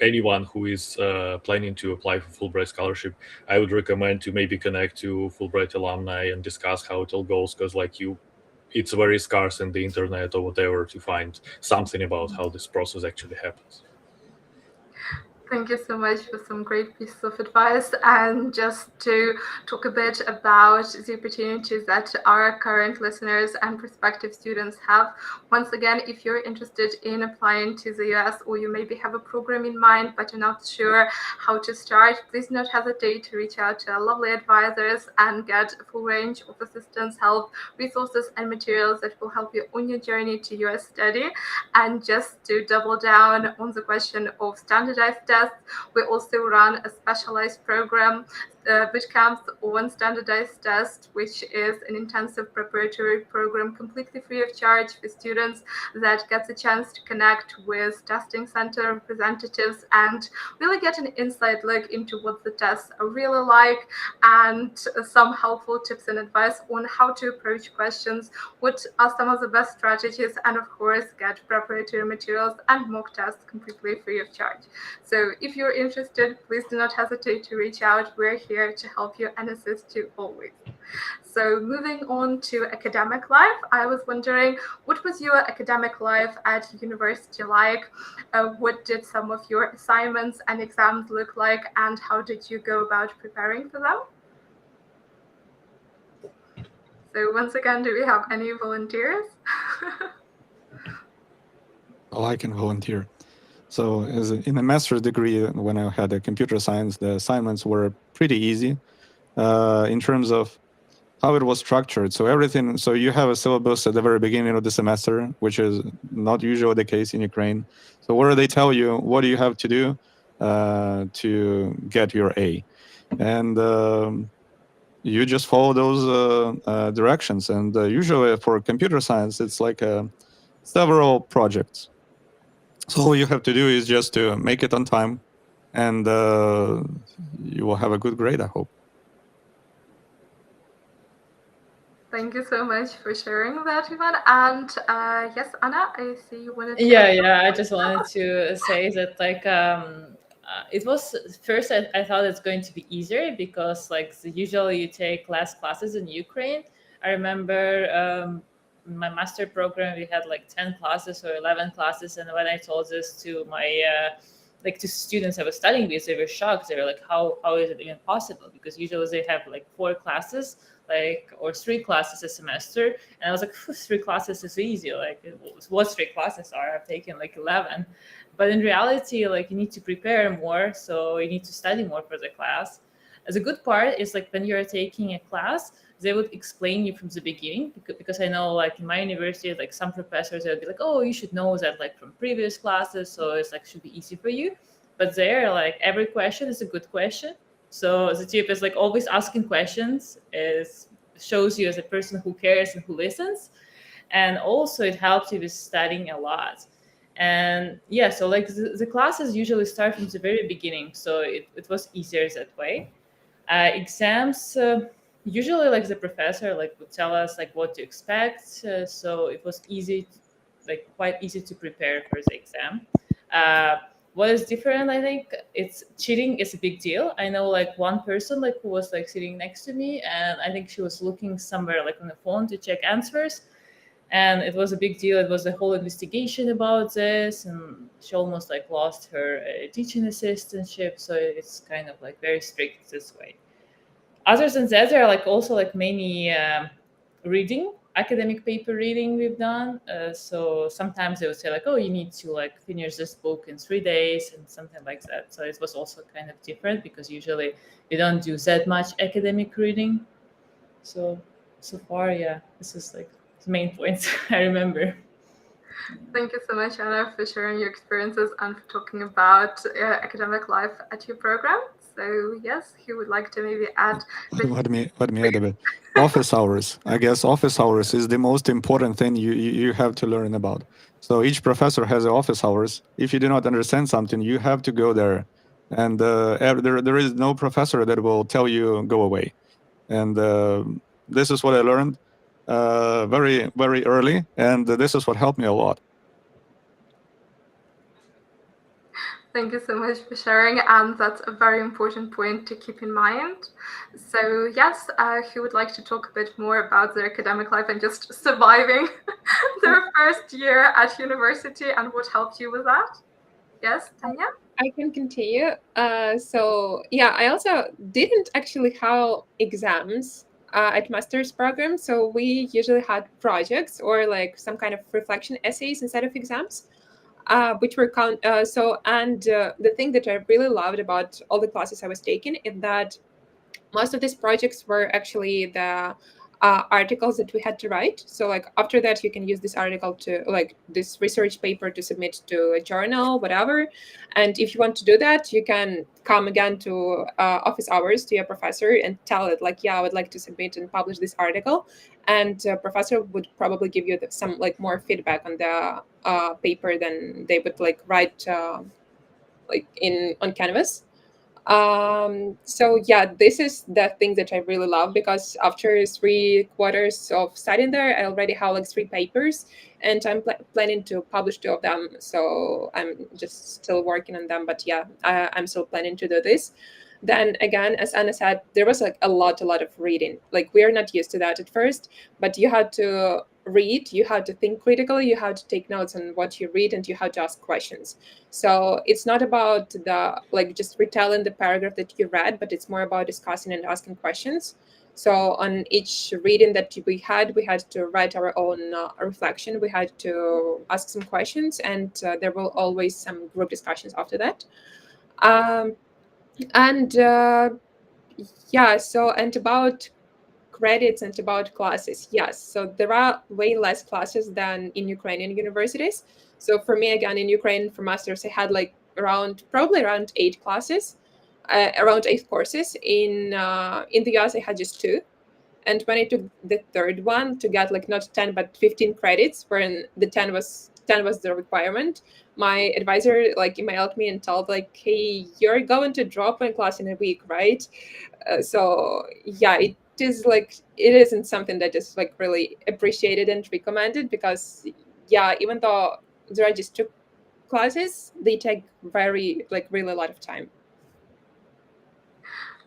anyone who is planning to apply for Fulbright scholarship, I would recommend to maybe connect to Fulbright alumni and discuss how it all goes, because it's very scarce in the internet or whatever to find something about how this process actually happens. Thank you so much for some great pieces of advice. And just to talk a bit about the opportunities that our current listeners and prospective students have. Once again, if you're interested in applying to the US, or you maybe have a program in mind but you're not sure how to start, please don't hesitate to reach out to our lovely advisors and get a full range of assistance, help, resources, and materials that will help you on your journey to US study. And just to double down on the question of standardized tests, we also run a specialized program, boot camps on standardized tests, which is an intensive preparatory program completely free of charge for students that gets a chance to connect with testing center representatives and really get an inside look into what the tests are really like, and some helpful tips and advice on how to approach questions, what are some of the best strategies, and of course get preparatory materials and mock tests completely free of charge. So if you're interested, please do not hesitate to reach out. We're here here to help you and assist you always. So moving on to academic life, I was wondering, what was your academic life at university like? What did some of your assignments and exams look like, and how did you go about preparing for them? So once again, do we have any volunteers? Oh, I can volunteer. So in a master's degree, when I had a computer science, the assignments were pretty easy in terms of how it was structured. So you have a syllabus at the very beginning of the semester, which is not usually the case in Ukraine. So where they tell you what do you have to do to get your A. And you just follow those directions. And usually for computer science, it's like several projects. So all you have to do is just to make it on time, and you will have a good grade, I hope. Thank you so much for sharing that, Ivan. And yes, Anna, I see you wanted to... Yeah, I just wanted to say that, like, it was first I thought it's going to be easier because, like, usually you take less classes in Ukraine. I remember my master program, we had like 10 classes or 11 classes, and when I told this to my to students I was studying with, they were shocked. They were like, how is it even possible? Because usually they have like 4 classes, or 3 classes a semester, and I was like, 3 classes is easy, like what 3 classes are? I've taken like 11. But in reality, like, you need to prepare more, so you need to study more for the class. As a good part is, like, when you're taking a class, they would explain you from the beginning, because I know, like, in my university, like, some professors, they would be like, oh, you should know that, like, from previous classes, so it's like should be easy for you. But there, like, every question is a good question. So the tip is, like, always asking questions shows you as a person who cares and who listens. And also it helps you with studying a lot. And yeah, so like the classes usually start from the very beginning, so it was easier that way. Exams, usually, like, the professor, like, would tell us, like, what to expect, so it was easy, like, quite easy to prepare for the exam. What is different, I think, it's cheating is a big deal. I know, like, one person, like, who was, like, sitting next to me, and I think she was looking somewhere, like, on the phone to check answers, and it was a big deal. It was a whole investigation about this, and she almost, like, lost her teaching assistantship, so it's kind of, like, very strict this way. Other than that, there are, like, also, like, many academic paper reading we've done. So sometimes they would say, like, oh, you need to, like, finish this book in 3 days and something like that. So it was also kind of different because usually we don't do that much academic reading. So far, yeah, this is, like, the main points I remember. Thank you so much, Anna, for sharing your experiences and for talking about academic life at your program. So yes, who would like to maybe add? Let me add a bit. Office hours. I guess office hours is the most important thing you have to learn about. So each professor has office hours. If you do not understand something, you have to go there. And there is no professor that will tell you go away. And this is what I learned very, very early. And this is what helped me a lot. Thank you so much for sharing, and that's a very important point to keep in mind. So yes, who would like to talk a bit more about their academic life and just surviving their first year at university and what helped you with that? Yes, Tanya? I can continue. So yeah, I also didn't actually have exams at master's program. So we usually had projects or like some kind of reflection essays instead of exams. Which were the thing that I really loved about all the classes I was taking is that most of these projects were actually the articles that we had to write. So like after that, you can use this article to like this research paper to submit to a journal, whatever. And if you want to do that, you can come again to office hours to your professor and tell it like, yeah, I would like to submit and publish this article. And professor would probably give you some like more feedback on the paper than they would like write like on Canvas. So yeah, this is the thing that I really love, because after 3 quarters of studying there, I already have like 3 papers, and I'm planning to publish 2 of them. So I'm just still working on them, but yeah, I'm still planning to do this. Then again, as Anna said, there was like a lot of reading. Like we are not used to that at first, but you had to read, you had to think critically, you had to take notes on what you read, and you had to ask questions. So it's not about the like just retelling the paragraph that you read, but it's more about discussing and asking questions. So on each reading that we had to write our own reflection. We had to ask some questions, and there were always some group discussions after that. And about credits and about classes, yes. So there are way less classes than in Ukrainian universities. So for me, again, in Ukraine for masters, I had like probably around 8 classes. Around 8 courses. In the US, I had just 2. And when I took the third one to get like not 10 but 15 credits, wherein the 10 was the requirement, my advisor like emailed me and told like, hey, you're going to drop one class in a week, right? So yeah, it isn't something that is like really appreciated and recommended, because yeah, even though there are just 2 classes, they take really a lot of time.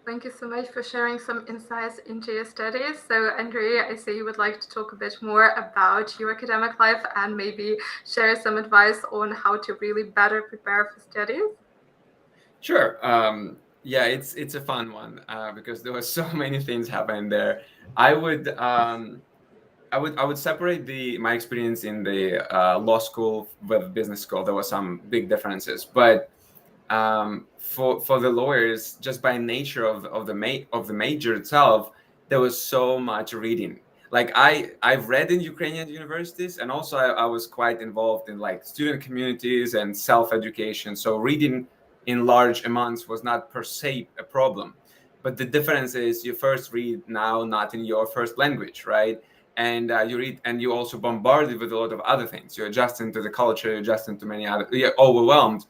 Thank you so much for sharing some insights into your studies. So, Andrea, I see you would like to talk a bit more about your academic life and maybe share some advice on how to really better prepare for studies. Sure. Yeah, it's a fun one because there were so many things happening there. I would separate my experience in the law school with business school. There were some big differences, but for the lawyers, just by nature of the major itself, there was so much reading. Like I've read in Ukrainian universities, and also I was quite involved in like student communities and self-education. So reading in large amounts was not per se a problem. But the difference is you first read now not in your first language, right? And you read, and you also bombarded with a lot of other things. You're adjusting to the culture, you're adjusting to many other, you're overwhelmed.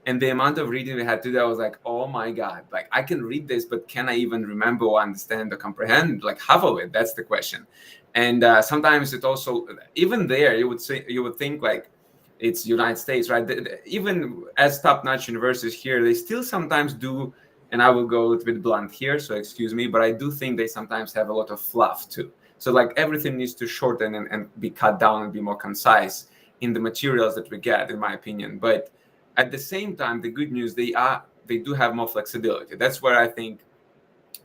And the amount of reading we had to do, I was like, oh my God, like I can read this, but can I even remember or understand or comprehend like half of it? That's the question. And sometimes it also, even there, you would think like it's United States, right? Even as top-notch universities here, they still sometimes do, and I will go a little bit blunt here, so excuse me, but I do think they sometimes have a lot of fluff too. So like everything needs to shorten and be cut down and be more concise in the materials that we get, in my opinion. But at the same time, the good news, they do have more flexibility. That's where I think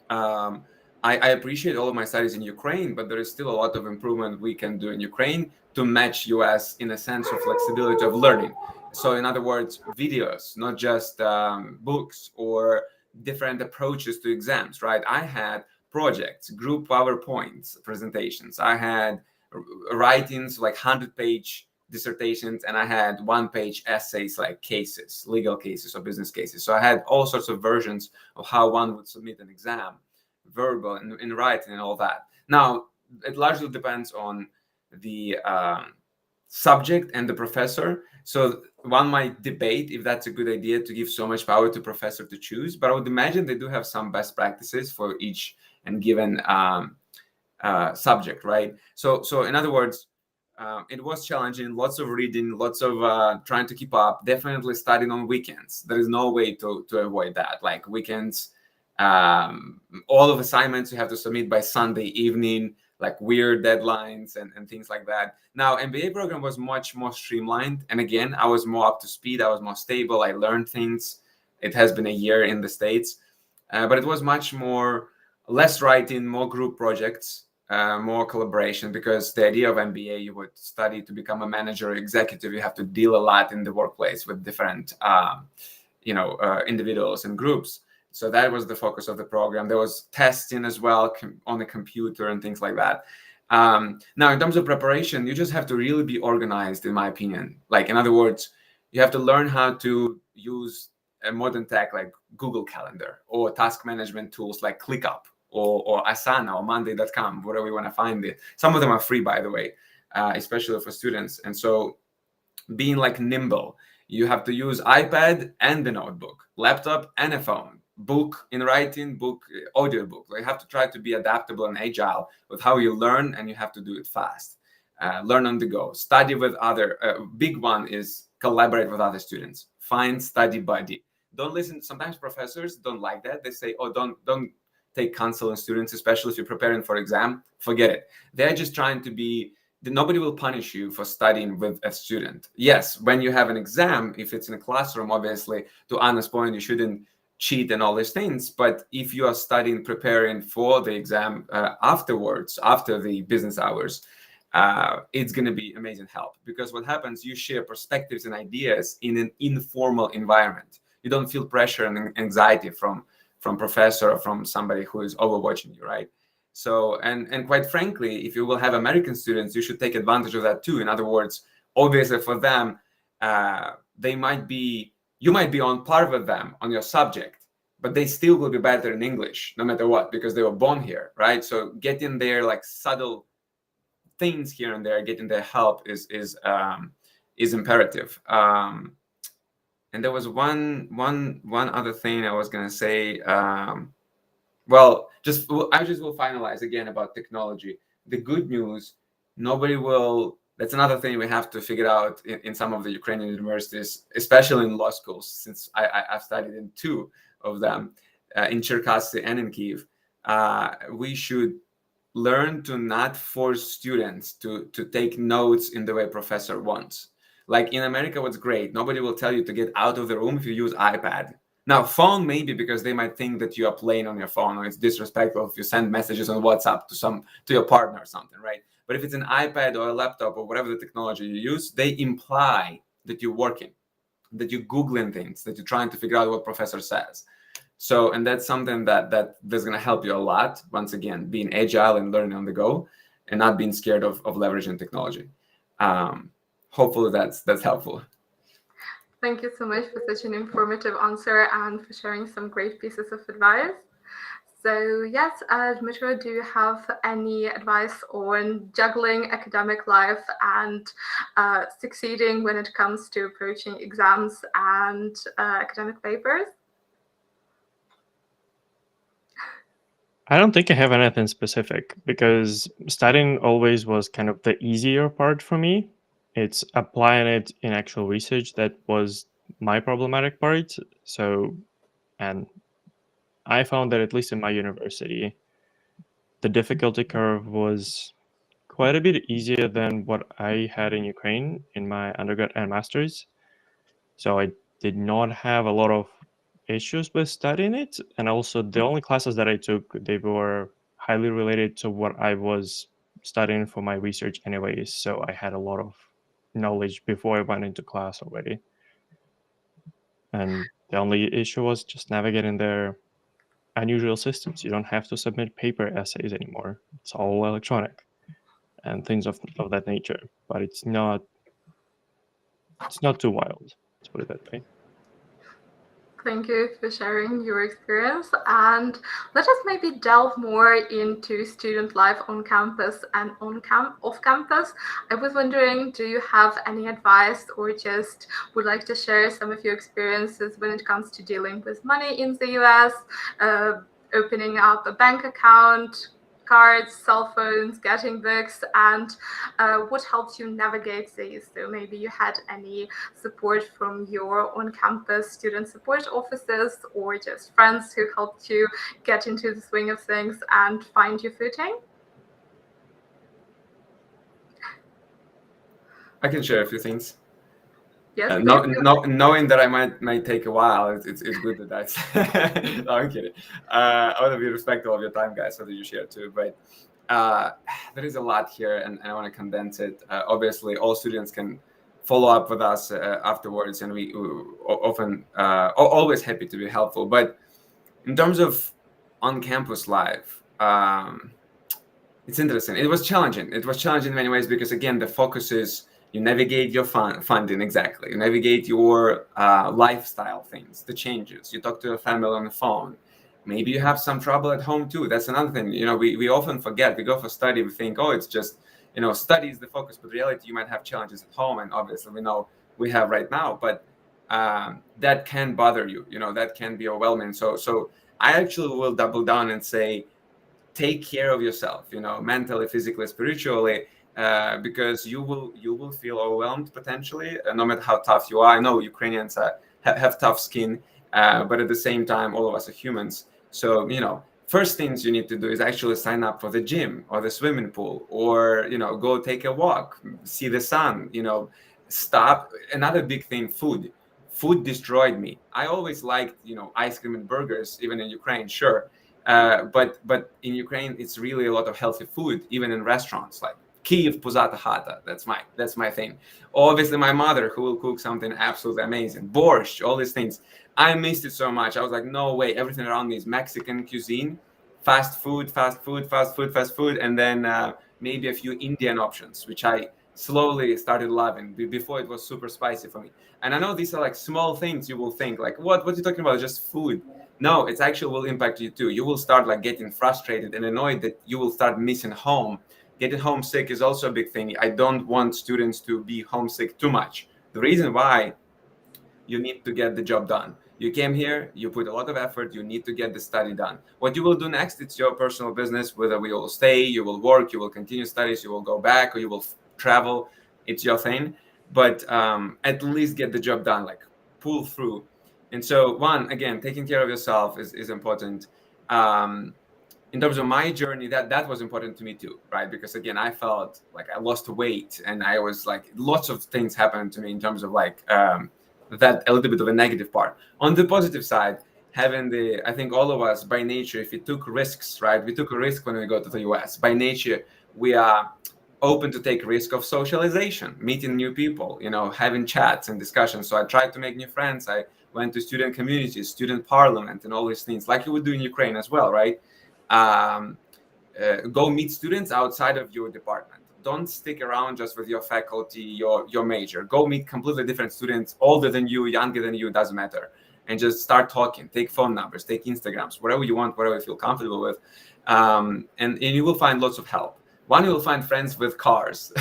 I appreciate all of my studies in Ukraine, but there is still a lot of improvement we can do in Ukraine to match US in a sense of flexibility of learning. So in other words, videos, not just books or different approaches to exams, right? I had projects, group PowerPoints, presentations. I had writings like 100-page dissertations, and I had 1-page essays like cases, legal cases or business cases. So I had all sorts of versions of how one would submit an exam, verbal and in writing and all that. Now, it largely depends on the subject and the professor. So one might debate if that's a good idea to give so much power to professor to choose, but I would imagine they do have some best practices for each and given subject, right? So in other words, it was challenging, lots of reading, lots of trying to keep up, definitely studying on weekends. There is no way to avoid that. Like weekends, all of assignments you have to submit by Sunday evening, like weird deadlines and things like that. Now, MBA program was much more streamlined. And again, I was more up to speed. I was more stable. I learned things. It has been a year in the States, but it was much more, less writing, more group projects, more collaboration, because the idea of MBA, you would study to become a manager or executive. You have to deal a lot in the workplace with different, individuals and groups. So that was the focus of the program. There was testing as well on the computer and things like that. Now, in terms of preparation, you just have to really be organized, in my opinion. Like, in other words, you have to learn how to use a modern tech like Google Calendar or task management tools like ClickUp or Asana or Monday.com, wherever you want to find it. Some of them are free, by the way, especially for students. And so being like nimble, you have to use iPad and the notebook, laptop and a phone, book in writing, book, audiobook. You have to try to be adaptable and agile with how you learn, and you have to do it fast. Learn on the go, study with other, big one is collaborate with other students, find study buddy. Don't listen. Sometimes professors don't like that. They say, oh, don't take counsel on students, especially if you're preparing for exam. Forget it. They're just trying to be, nobody will punish you for studying with a student. Yes, when you have an exam, if it's in a classroom, obviously, to Anna's point, you shouldn't cheat and all these things. But if you are studying, preparing for the exam afterwards, after the business hours, it's going to be amazing help. Because what happens, you share perspectives and ideas in an informal environment. You don't feel pressure and anxiety from professor or from somebody who is overwatching you, right? So, and quite frankly, if you will have American students, you should take advantage of that too. In other words, obviously for them, you might be on par with them on your subject, but they still will be better in English, no matter what, because they were born here, right? So getting their like subtle things here and there, getting their help is imperative. And there was one other thing I was gonna say. Well, I just will finalize again about technology. The good news, that's another thing we have to figure out in some of the Ukrainian universities, especially in law schools, since I've studied in two of them, in Cherkasy and in Kyiv. We should learn to not force students to take notes in the way professor wants. Like in America, what's great, nobody will tell you to get out of the room if you use iPad. Now, phone maybe, because they might think that you are playing on your phone, or it's disrespectful if you send messages on WhatsApp to your partner or something, right? But if it's an iPad or a laptop or whatever the technology you use, they imply that you're working, that you're Googling things, that you're trying to figure out what professor says. So, and that's something that's going to help you a lot. Once again, being agile and learning on the go, and not being scared of leveraging technology. Hopefully that's helpful. Thank you so much for such an informative answer and for sharing some great pieces of advice. So yes, Dmitro, do you have any advice on juggling academic life and succeeding when it comes to approaching exams and academic papers? I don't think I have anything specific, because studying always was kind of the easier part for me. It's applying it in actual research that was my problematic part. So, and I found that at least in my university, the difficulty curve was quite a bit easier than what I had in Ukraine in my undergrad and master's. So I did not have a lot of issues with studying it. And also the only classes that I took, they were highly related to what I was studying for my research anyways. So I had a lot of knowledge before I went into class already. And the only issue was just navigating their unusual systems. You don't have to submit paper essays anymore. It's all electronic and things of that nature. But it's not too wild, let's put it that way. Thank you for sharing your experience, and let us maybe delve more into student life on campus and off campus. I was wondering, do you have any advice or just would like to share some of your experiences when it comes to dealing with money in the US, opening up a bank account, cards, cell phones, getting books, and what helps you navigate these? So maybe you had any support from your on-campus student support officers or just friends who helped you get into the swing of things and find your footing? I can share a few things. Yes. Knowing that I might take a while, it's good that that's. No, I'm kidding. I want to be respectful of your time, guys, so that you share too. But there is a lot here, and I want to condense it. Obviously, all students can follow up with us afterwards, and we often always happy to be helpful. But in terms of on-campus life, it's interesting. It was challenging. It was challenging in many ways because, again, the focus is you navigate your funding, exactly. You navigate your lifestyle things, the changes. You talk to a family on the phone. Maybe you have some trouble at home too. That's another thing. You know, we often forget. We go for study. We think, oh, it's just, study is the focus. But in reality, you might have challenges at home. And obviously, we know we have right now. But that can bother you. That can be overwhelming. So I actually will double down and say, take care of yourself, mentally, physically, spiritually. Because you will feel overwhelmed potentially, no matter how tough you are. I know Ukrainians have tough skin, but at the same time, all of us are humans. So, first things you need to do is actually sign up for the gym or the swimming pool, or, go take a walk, see the sun, stop. Another big thing, food. Food destroyed me. I always liked, ice cream and burgers, even in Ukraine, sure. But in Ukraine, it's really a lot of healthy food, even in restaurants, like Kyiv Puzata Hata. That's my thing. Obviously, my mother, who will cook something absolutely amazing. Borscht, all these things. I missed it so much. I was like, no way. Everything around me is Mexican cuisine, fast food, and then maybe a few Indian options, which I slowly started loving. Before, it was super spicy for me. And I know these are like small things you will think like, what are you talking about? Just food. No, it's actually will impact you too. You will start like getting frustrated and annoyed that you will start missing home. Getting homesick is also a big thing. I don't want students to be homesick too much. The reason why, you need to get the job done. You came here, you put a lot of effort, you need to get the study done. What you will do next, it's your personal business, whether we will stay, you will work, you will continue studies, you will go back, or you will travel. It's your thing. But at least get the job done, like pull through. And so again, taking care of yourself is important. In terms of my journey, that was important to me too, right? Because again, I felt like I lost weight, and I was like, lots of things happened to me in terms of like that a little bit of a negative part. On the positive side, I think all of us by nature, if we took risks, right? We took a risk when we go to the US. By nature, we are open to take risk of socialization, meeting new people, having chats and discussions. So I tried to make new friends. I went to student communities, student parliament, and all these things, like you would do in Ukraine as well, right? Go meet students outside of your department. Don't stick around just with your faculty, your major. Go meet completely different students, older than you, younger than you, doesn't matter. And just start talking, take phone numbers, take Instagrams, whatever you want, whatever you feel comfortable with. And you will find lots of help. One, you will find friends with cars.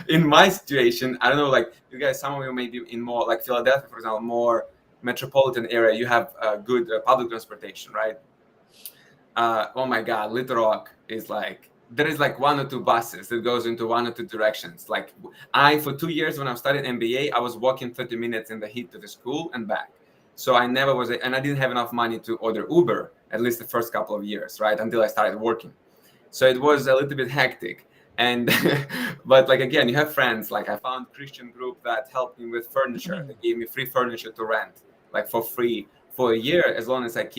In my situation, I don't know, like you guys, some of you may be in more like Philadelphia, for example, more metropolitan area. You have good public transportation, right? Oh my God, Little Rock is like, there is like 1 or 2 buses that goes into 1 or 2 directions. Like for 2 years when I studied MBA, I was walking 30 minutes in the heat to the school and back. So I never was, and I didn't have enough money to order Uber, at least the first couple of years, right? Until I started working. So it was a little bit hectic. And, but like, again, you have friends, like I found a Christian group that helped me with furniture. They gave me free furniture to rent, like for free for a year, as long as I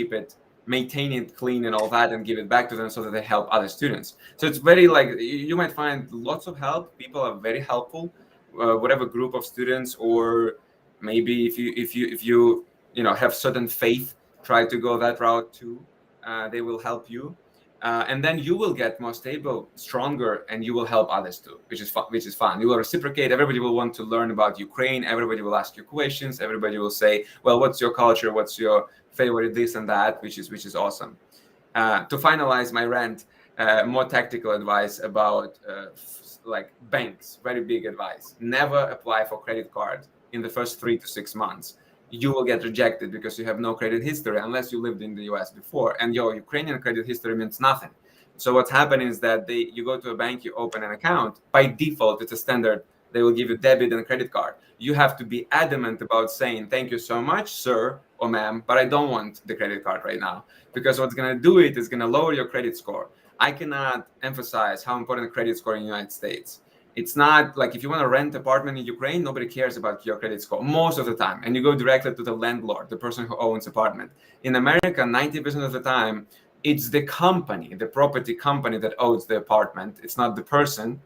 maintain it clean and all that, and give it back to them so that they help other students. So it's very like, you might find lots of help. People are very helpful, whatever group of students, or maybe if you have certain faith, try to go that route too. They will help you. And then you will get more stable, stronger, and you will help others too, which is fun. You will reciprocate. Everybody will want to learn about Ukraine. Everybody will ask you questions. Everybody will say, well, what's your culture? What's your favorite this and that, which is awesome. To finalize my rant, more tactical advice about like banks, very big advice. Never apply for credit card in the first 3 to 6 months. You will get rejected because you have no credit history unless you lived in the US before, and your Ukrainian credit history means nothing. So what's happening is that you go to a bank, you open an account. By default, it's a standard. They will give you debit and credit card. You have to be adamant about saying, thank you so much, sir or ma'am, but I don't want the credit card right now. Because what's going to do it is going to lower your credit score. I cannot emphasize how important credit score in the United States. It's not like if you want to rent an apartment in Ukraine, nobody cares about your credit score most of the time. And you go directly to the landlord, the person who owns the apartment. In America, 90% of the time, it's the company, the property company that owns the apartment. It's not the person.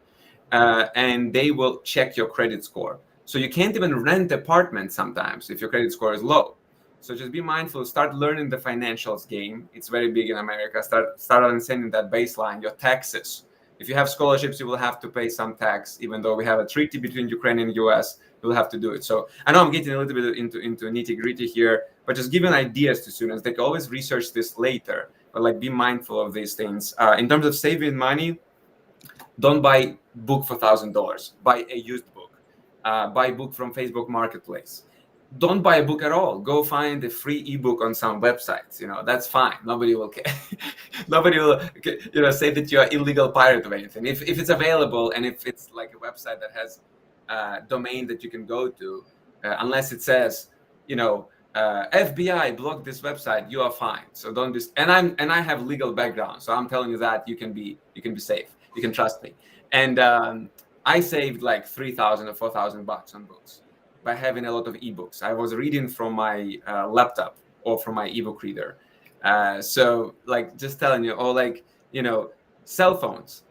And they will check your credit score. So you can't even rent an apartment sometimes if your credit score is low. So just be mindful, start learning the financials game. It's very big in America. Start understanding that baseline, your taxes. If you have scholarships, you will have to pay some tax, even though we have a treaty between Ukraine and US, you'll have to do it. So I know I'm getting a little bit into nitty gritty here, but just giving ideas to students. They can always research this later, but like be mindful of these things. In terms of saving money, don't buy book for $1,000. Buy a used book. Buy a book from Facebook Marketplace. Don't buy a book at all. Go find a free ebook on some websites. That's fine. Nobody will care. Nobody will, say that you're illegal pirate or anything. If it's available, and if it's like a website that has a domain that you can go to, unless it says, FBI blocked this website, you are fine. So don't just, and I have legal background, so I'm telling you that you can be safe. You can trust me. And I saved like $3,000 or $4,000 on books by having a lot of ebooks. I was reading from my laptop or from my ebook reader. So like just telling you, or like, you know, cell phones,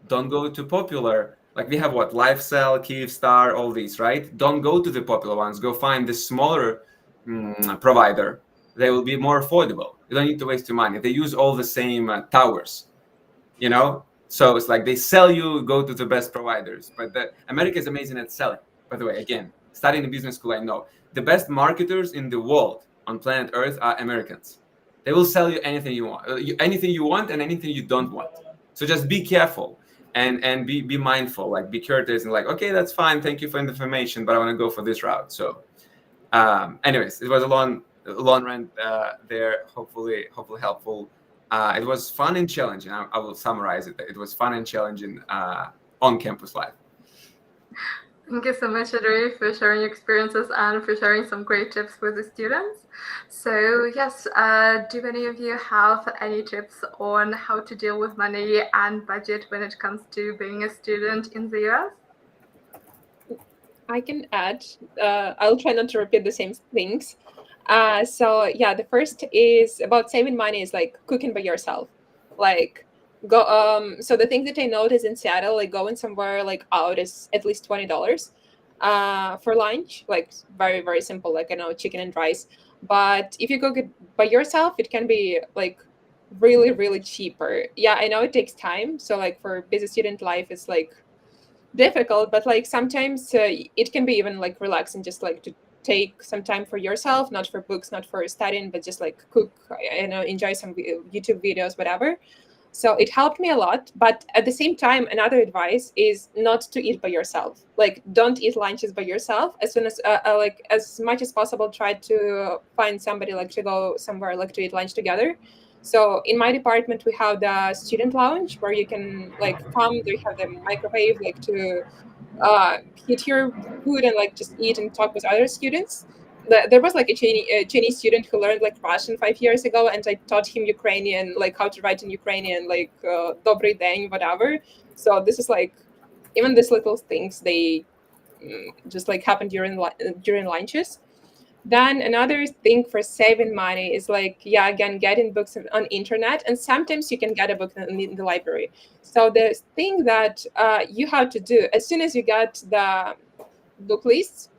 don't go to popular. Like we have what, LifeCell, Kyivstar, all these, right? Don't go to the popular ones. Go find the smaller provider. They will be more affordable. You don't need to waste your money. They use all the same towers, you know? So it's like they sell you, go to the best providers. But America is amazing at selling. By the way, again, studying in business school, I know. The best marketers in the world on planet Earth are Americans. They will sell you anything you want, and anything you don't want. So just be careful. And be mindful, like be courteous and like, okay, that's fine. Thank you for the information, but I want to go for this route. So anyways, it was a long rant there, hopefully helpful. It was fun and challenging. I will summarize it. It was fun and challenging on-campus life. Thank you so much, Andrei, for sharing your experiences and for sharing some great tips with the students. So yes, do any of you have any tips on how to deal with money and budget when it comes to being a student in the US? I can add. I'll try not to repeat the same things. So yeah, the first is about saving money is like cooking by yourself. Like go. So the thing that I noticed in Seattle, like going somewhere like out is at least $20 for lunch. Like very, very simple, like, you know, chicken and rice. But if you cook it by yourself, it can be like really, really cheaper. Yeah, I know it takes time. So like for busy student life, it's like difficult, but like sometimes it can be even like relaxing, just like to take some time for yourself, not for books, not for studying, but just like cook, you know, enjoy some YouTube videos, whatever. So it helped me a lot. But at the same time, another advice is not to eat by yourself. Like don't eat lunches by yourself. As soon as like as much as possible, try to find somebody like to go somewhere like to eat lunch together. So in my department, we have the student lounge where you can like come. They have the microwave like to heat your food and like just eat and talk with other students. There was like a Chinese student who learned like Russian 5 years ago, and I taught him Ukrainian, like how to write in Ukrainian, like "Добрий день," whatever. So this is like even these little things, they just like happen during lunches. Then another thing for saving money is like, yeah, again, getting books on internet, and sometimes you can get a book in the library. So the thing that you have to do as soon as you get the book lists,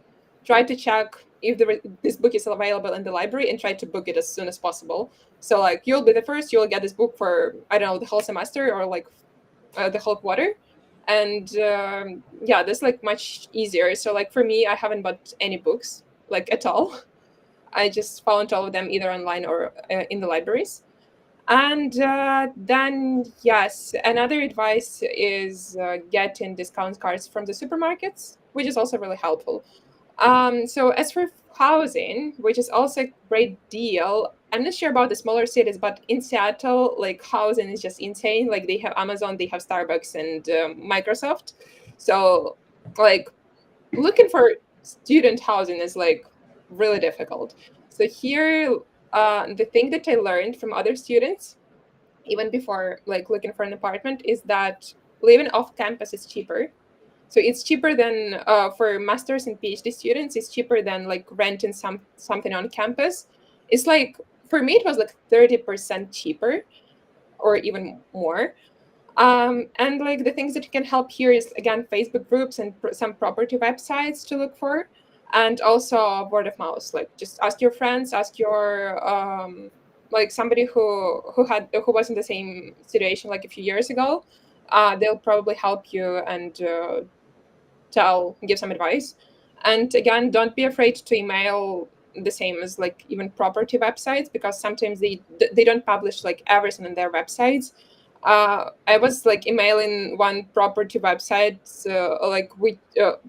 try to check if this book is available in the library and try to book it as soon as possible. So like you'll be the first, you'll get this book for, I don't know, the whole semester or like the whole quarter. And yeah, that's like much easier. So like for me, I haven't bought any books like at all. I just found all of them either online or in the libraries. And then, yes, another advice is getting discount cards from the supermarkets, which is also really helpful. So as for housing, which is also a great deal, I'm not sure about the smaller cities, but in Seattle, like housing is just insane. Like they have Amazon, they have Starbucks and Microsoft. So like looking for student housing is like really difficult. So here, the thing that I learned from other students, even before like looking for an apartment, is that living off campus is cheaper. So it's cheaper than for masters and PhD students. It's cheaper than like renting something on campus. It's like for me, it was like 30% cheaper, or even more. And like the things that can help here is again Facebook groups and some property websites to look for, and also word of mouth. Like just ask your friends, ask your like somebody who was in the same situation like a few years ago. They'll probably help you and give some advice. And again, don't be afraid to email the same as like even property websites, because sometimes they don't publish like everything on their websites. I was like emailing one property website, like with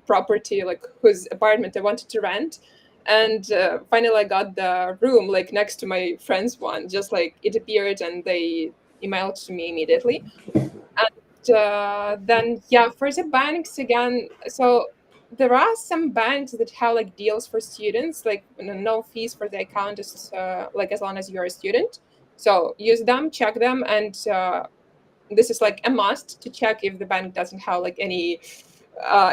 property, like whose apartment I wanted to rent. And finally I got the room like next to my friend's one, just like it appeared and they emailed to me immediately. And then, yeah, for the banks again, so there are some banks that have like deals for students, like no fees for the account is like as long as you're a student. So use them, check them, and this is like a must to check if the bank doesn't have like any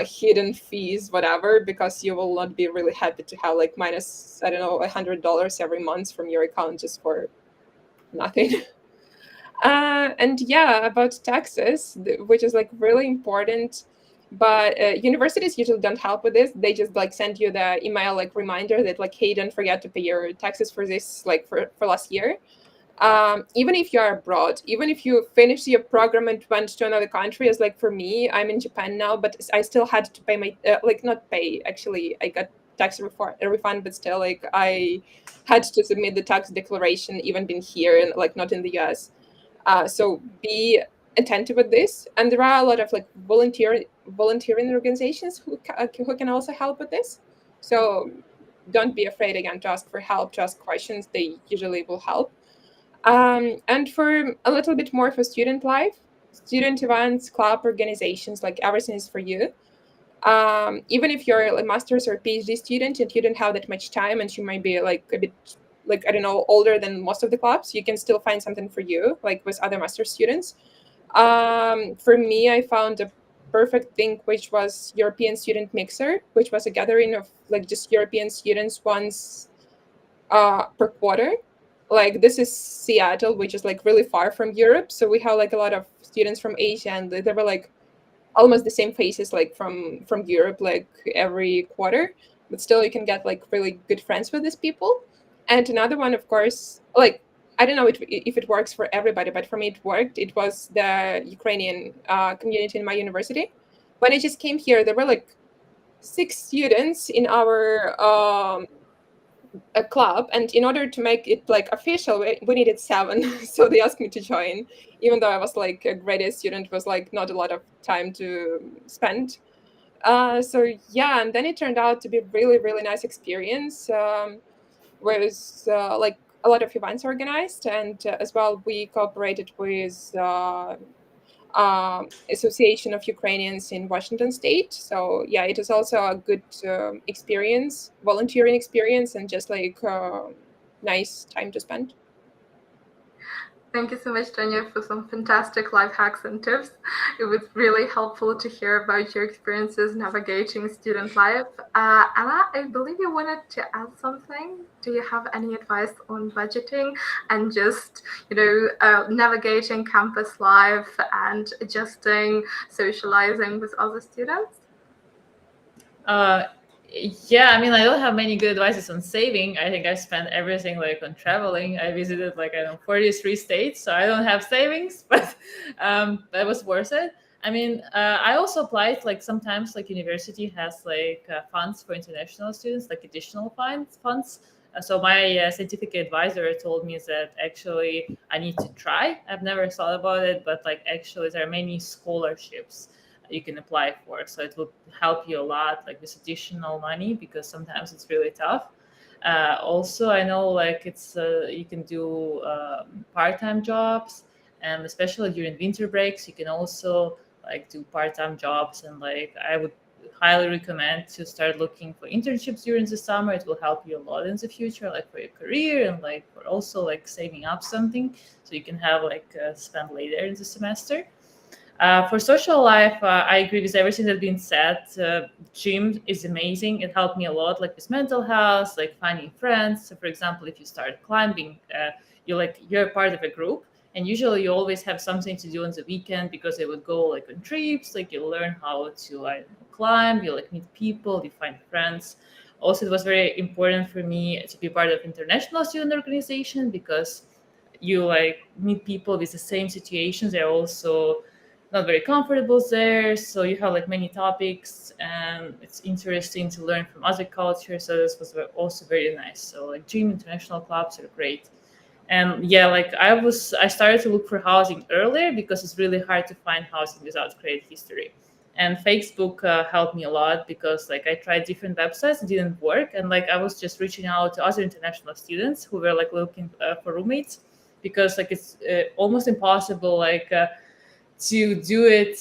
hidden fees, whatever, because you will not be really happy to have like minus, I don't know, $100 every month from your account just for nothing. And yeah, about taxes, which is like really important. But universities usually don't help with this. They just like send you the email like reminder that like, hey, don't forget to pay your taxes for this, like for last year. Even if you're abroad, even if you finish your program and went to another country, as like for me, I'm in Japan now, but I still had to pay my like not pay, actually I got tax refund, but still like I had to submit the tax declaration even being here and like not in the US. So be attentive with this, and there are a lot of like volunteering organizations who can also help with this. So don't be afraid again to ask for help, to ask questions. They usually will help. And for a little bit more for student life, student events, club organizations, like everything is for you. Even if you're a master's or PhD student and you don't have that much time and you might be like a bit like, I don't know, older than most of the clubs, you can still find something for you, like with other master's students. For me, I found a perfect thing, which was European Student Mixer, which was a gathering of like just European students once per quarter. Like this is Seattle, which is like really far from Europe. So we have like a lot of students from Asia, and they were like almost the same faces like from Europe, like every quarter. But still you can get like really good friends with these people. And another one, of course, like I don't know if it works for everybody, but for me it worked. It was the Ukrainian community in my university. When I just came here, there were like 6 students in our a club, and in order to make it like official, we needed 7. So they asked me to join, even though I was like a grade A student, was like not a lot of time to spend. So yeah, and then it turned out to be really, really nice experience. Was like a lot of events organized, and as well we cooperated with Association of Ukrainians in Washington State. So yeah, it was also a good experience, volunteering experience, and just like nice time to spend. Thank you so much, Tanya, for some fantastic life hacks and tips. It was really helpful to hear about your experiences navigating student life. Anna, I believe you wanted to add something. Do you have any advice on budgeting and just, navigating campus life and adjusting, socializing with other students? Yeah, I mean, I don't have many good advices on saving. I think I spent everything like on traveling. I visited like, 43 states, so I don't have savings, but that was worth it. I mean, I also applied, like sometimes like university has like funds for international students, like additional funds. So my scientific advisor told me that actually I need to try. I've never thought about it, but like actually there are many scholarships you can apply for, so it will help you a lot, like this additional money, because sometimes it's really tough. Also, I know like it's you can do part-time jobs, and especially during winter breaks, you can also like do part-time jobs. And like I would highly recommend to start looking for internships during the summer. It will help you a lot in the future, like for your career, and like for also like saving up something so you can have like spend later in the semester. For social life, I agree with everything that's been said. Gym is amazing. It helped me a lot, like with mental health, like finding friends. So for example, if you start climbing, you're part of a group, and usually you always have something to do on the weekend, because they would go like on trips, like you learn how to climb, you like meet people, you find friends. Also, it was very important for me to be part of international student organization, because you like meet people with the same situations. They're also not very comfortable there, so you have like many topics, and it's interesting to learn from other cultures. So this was also very nice. So like gym, international clubs are great. And yeah, like I started to look for housing earlier, because it's really hard to find housing without credit history. And Facebook helped me a lot, because like I tried different websites, it didn't work, and like I was just reaching out to other international students who were like looking for roommates, because like it's almost impossible like to do it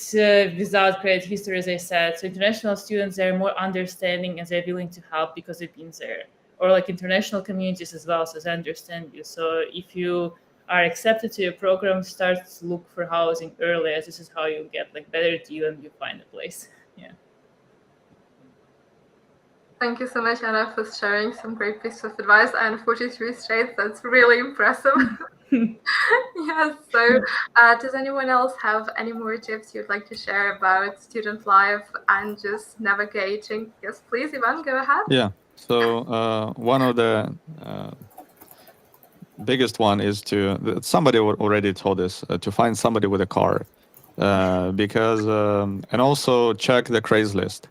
without credit history, as I said. So international students, they're more understanding and they're willing to help because they've been there. Or like international communities as well, so they understand you. So if you are accepted to your program, start to look for housing early, as this is how you get like better deal and you find a place. Yeah. Thank you so much, Anna, for sharing some great piece of advice. And 43 states, that's really impressive. Yes, so does anyone else have any more tips you'd like to share about student life and just navigating? Yes, please, Ivan, go ahead. Yeah. So one of the biggest one is somebody already told us to find somebody with a car, because and also check the Craigslist.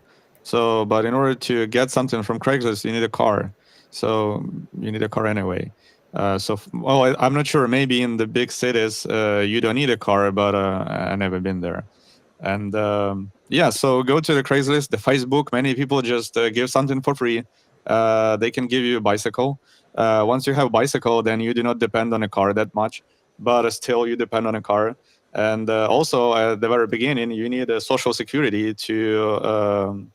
So, but in order to get something from Craigslist, you need a car. So you need a car anyway. I'm not sure. Maybe in the big cities, you don't need a car, but I've never been there. And so go to the Craigslist, the Facebook. Many people just give something for free. They can give you a bicycle. Once you have a bicycle, then you do not depend on a car that much, but still you depend on a car. And also at the very beginning, you need a social security to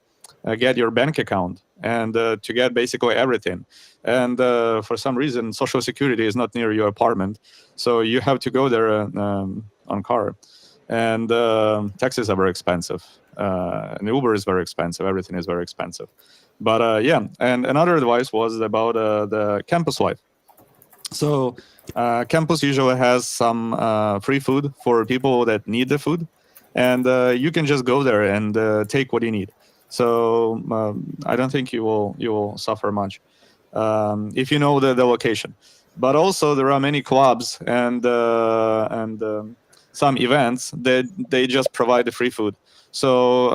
get your bank account and to get basically everything. And for some reason, social security is not near your apartment, so you have to go there on car. And taxis are very expensive. And Uber is very expensive. Everything is very expensive. But and another advice was about the campus life. So campus usually has some free food for people that need the food, and you can just go there and take what you need. So I don't think you will suffer much if you know the location. But also there are many clubs and some events that they just provide the free food. So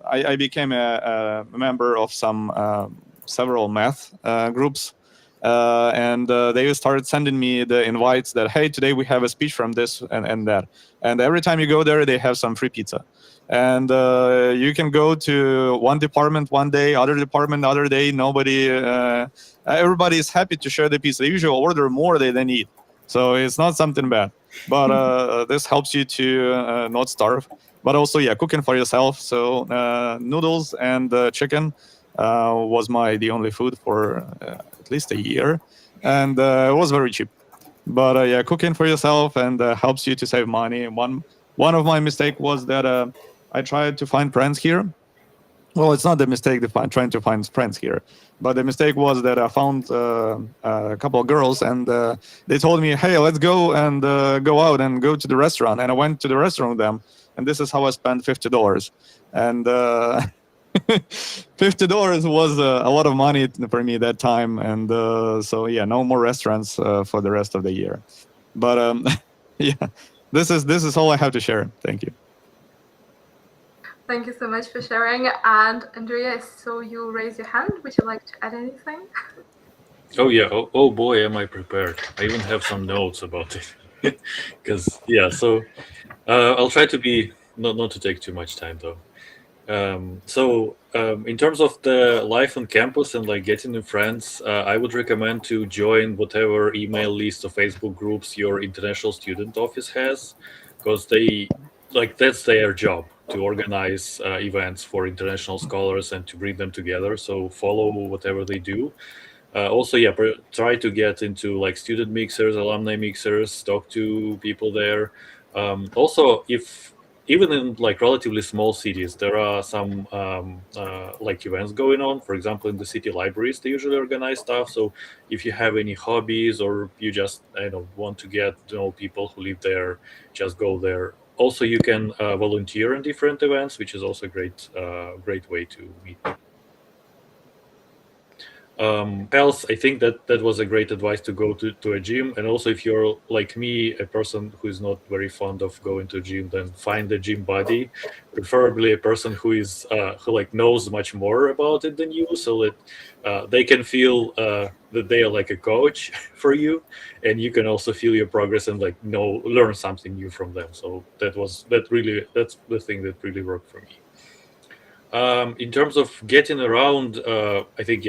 I became a member of several math groups, and they started sending me the invites that, hey, today we have a speech from this and that. And every time you go there, they have some free pizza. And you can go to one department one day, other department other day. Everybody is happy to share the pizza. They usually order more than they need. So it's not something bad. But this helps you to not starve. But also, cooking for yourself. So noodles and chicken was the only food for at least a year. And it was very cheap. But cooking for yourself and helps you to save money. One of my mistakes was that I tried to find friends here. Well, it's not the mistake trying to find friends here. But the mistake was that I found a couple of girls, and they told me, hey, let's go and go out and go to the restaurant. And I went to the restaurant with them, and this is how I spent $50. And $50 was a lot of money for me that time. And no more restaurants for the rest of the year. But this is all I have to share. Thank you. Thank you so much for sharing. And Andrea, I saw you raise your hand. Would you like to add anything? Oh yeah. Oh boy, am I prepared. I even have some notes about it. Because I'll try to be not to take too much time though. In terms of the life on campus and like getting new friends, I would recommend to join whatever email list or Facebook groups your international student office has, because that's their job to organize events for international scholars and to bring them together. So follow whatever they do. Try to get into like student mixers, alumni mixers, talk to people there. Even in like relatively small cities, there are some like events going on. For example, in the city libraries, they usually organize stuff. So if you have any hobbies or you just want to get to know people who live there, just go there. Also, you can volunteer in different events, which is also a great way to meet people. Else, I think that was a great advice to go to a gym. And also, if you're like me, a person who is not very fond of going to a gym, then find a gym buddy, preferably a person who knows much more about it than you, so that they can feel that they are like a coach for you, and you can also feel your progress and learn something new from them. So that's the thing that really worked for me. In terms of getting around, I think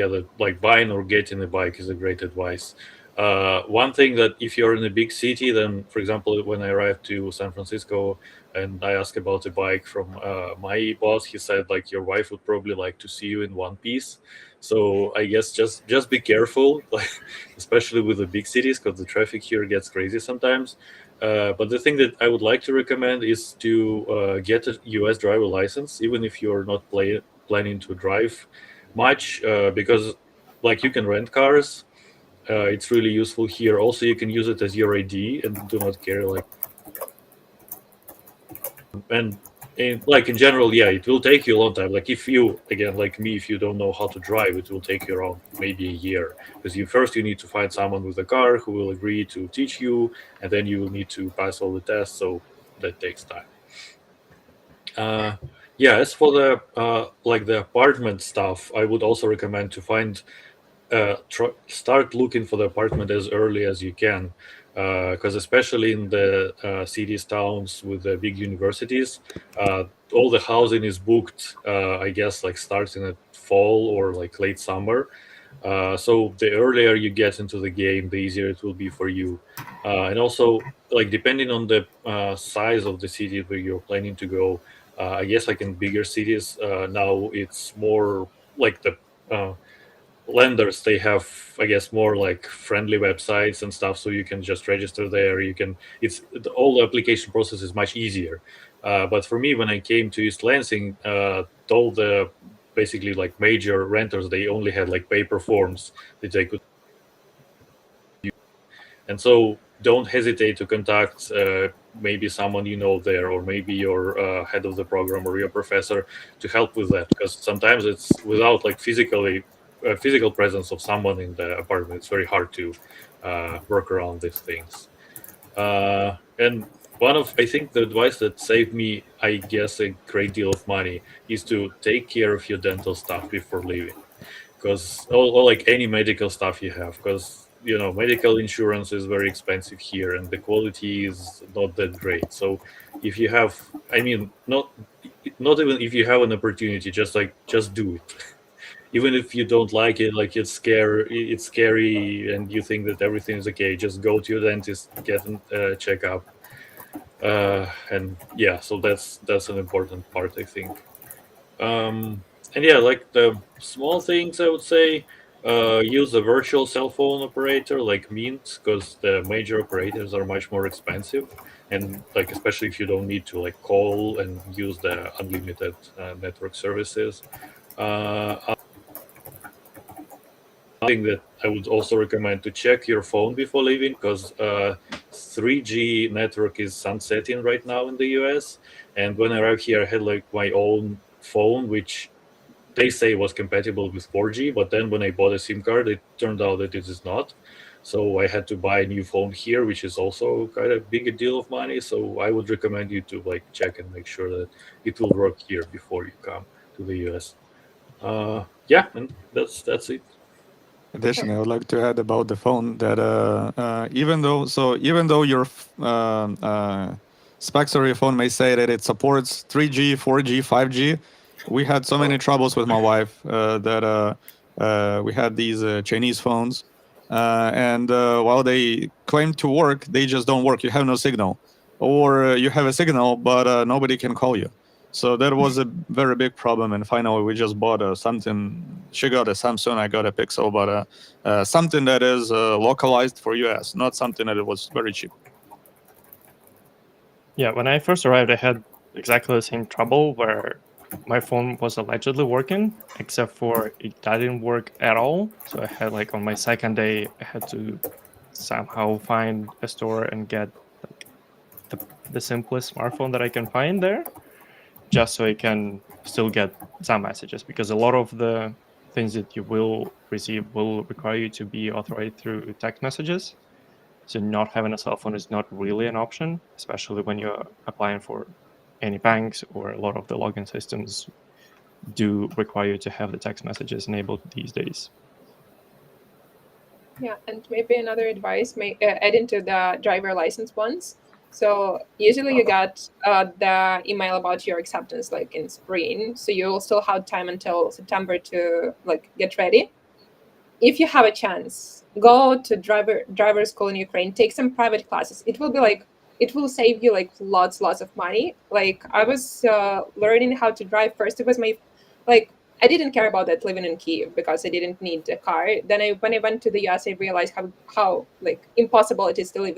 buying or getting a bike is a great advice. One thing that if you're in a big city, then, for example, when I arrived to San Francisco and I asked about a bike from my boss, he said, like, your wife would probably like to see you in one piece. So I guess just be careful, like, especially with the big cities, because the traffic here gets crazy sometimes. But the thing that I would like to recommend is to get a US driver license, even if you're not planning to drive much, because, like, you can rent cars. It's really useful here. Also, you can use it as your ID and do not carry, like, and like in general, yeah, it will take you a long time. Like, if you, again, like me, if you don't know how to drive, it will take you around maybe a year, because you need to find someone with a car who will agree to teach you, and then you will need to pass all the tests, so that takes time. Yeah, as for the like the apartment stuff, I would also recommend to find start looking for the apartment as early as you can, because especially in the cities, towns with the big universities, all the housing is booked, I guess, like starting at fall or like late summer. So the earlier you get into the game, the easier it will be for you. And also, like, depending on the size of the city where you're planning to go, I guess, like in bigger cities, now it's more like the lenders, they have, I guess, more like friendly websites and stuff, so you can just register there. All the application process is much easier. But for me, when I came to East Lansing, all the basically like major renters, they only had like paper forms that they could use. And so don't hesitate to contact maybe someone you know there, or maybe your head of the program or your professor, to help with that, because sometimes it's without like physical presence of someone in the apartment, it's very hard to work around these things. And I think the advice that saved me, I guess, a great deal of money is to take care of your dental stuff before leaving, because or like any medical stuff you have, because medical insurance is very expensive here and the quality is not that great. So if you have, not even if you have an opportunity, just do it. Even if you don't like it, like it's scary and you think that everything is okay, just go to your dentist, get a checkup. And yeah, so that's an important part, I think. And yeah, like the small things, I would say, use a virtual cell phone operator like Mint, because the major operators are much more expensive, and like especially if you don't need to like call and use the unlimited network services. Thing that I would also recommend to check your phone before leaving, because 3G network is sunsetting right now in the US. And when I arrived here, I had like my own phone, which they say was compatible with 4G, but then when I bought a SIM card, it turned out that it is not. So I had to buy a new phone here, which is also kind of big a deal of money. So I would recommend you to like check and make sure that it will work here before you come to the US. Yeah, and that's it. Additionally, I would like to add about the phone that even though your specs of your phone may say that it supports 3G, 4G, 5G, we had so many troubles with my wife that we had these Chinese phones, and while they claim to work, they just don't work. You have no signal, or you have a signal, but nobody can call you. So that was a very big problem, and finally we just bought something. She got a Samsung, I got a Pixel, but something that is localized for US, not something that was very cheap. Yeah, when I first arrived, I had exactly the same trouble where my phone was allegedly working, except for it didn't work at all. So I had like on my second day, I had to somehow find a store and get like the simplest smartphone that I can find there, just so I can still get some messages, because a lot of the things that you will receive will require you to be authorized through text messages. So not having a cell phone is not really an option, especially when you're applying for any banks, or a lot of the login systems do require you to have the text messages enabled these days. Yeah, and maybe another advice, add into the driver license ones. So usually you got the email about your acceptance like in spring, so you'll still have time until September to like get ready. if you have a chance, go to driver school in Ukraine, take some private classes. It will save you like lots of money. Like I was learning how to drive first. It was I didn't care about that living in Kyiv because I didn't need a car. Then when I went to the US, I realized how like impossible it is to live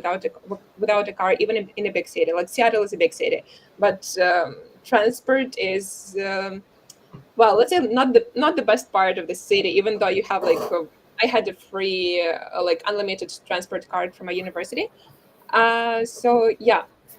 without a car, even in a big city. Like Seattle is a big city, but transport is let's say not the best part of the city. Even though you have I had a free unlimited transport card from my university.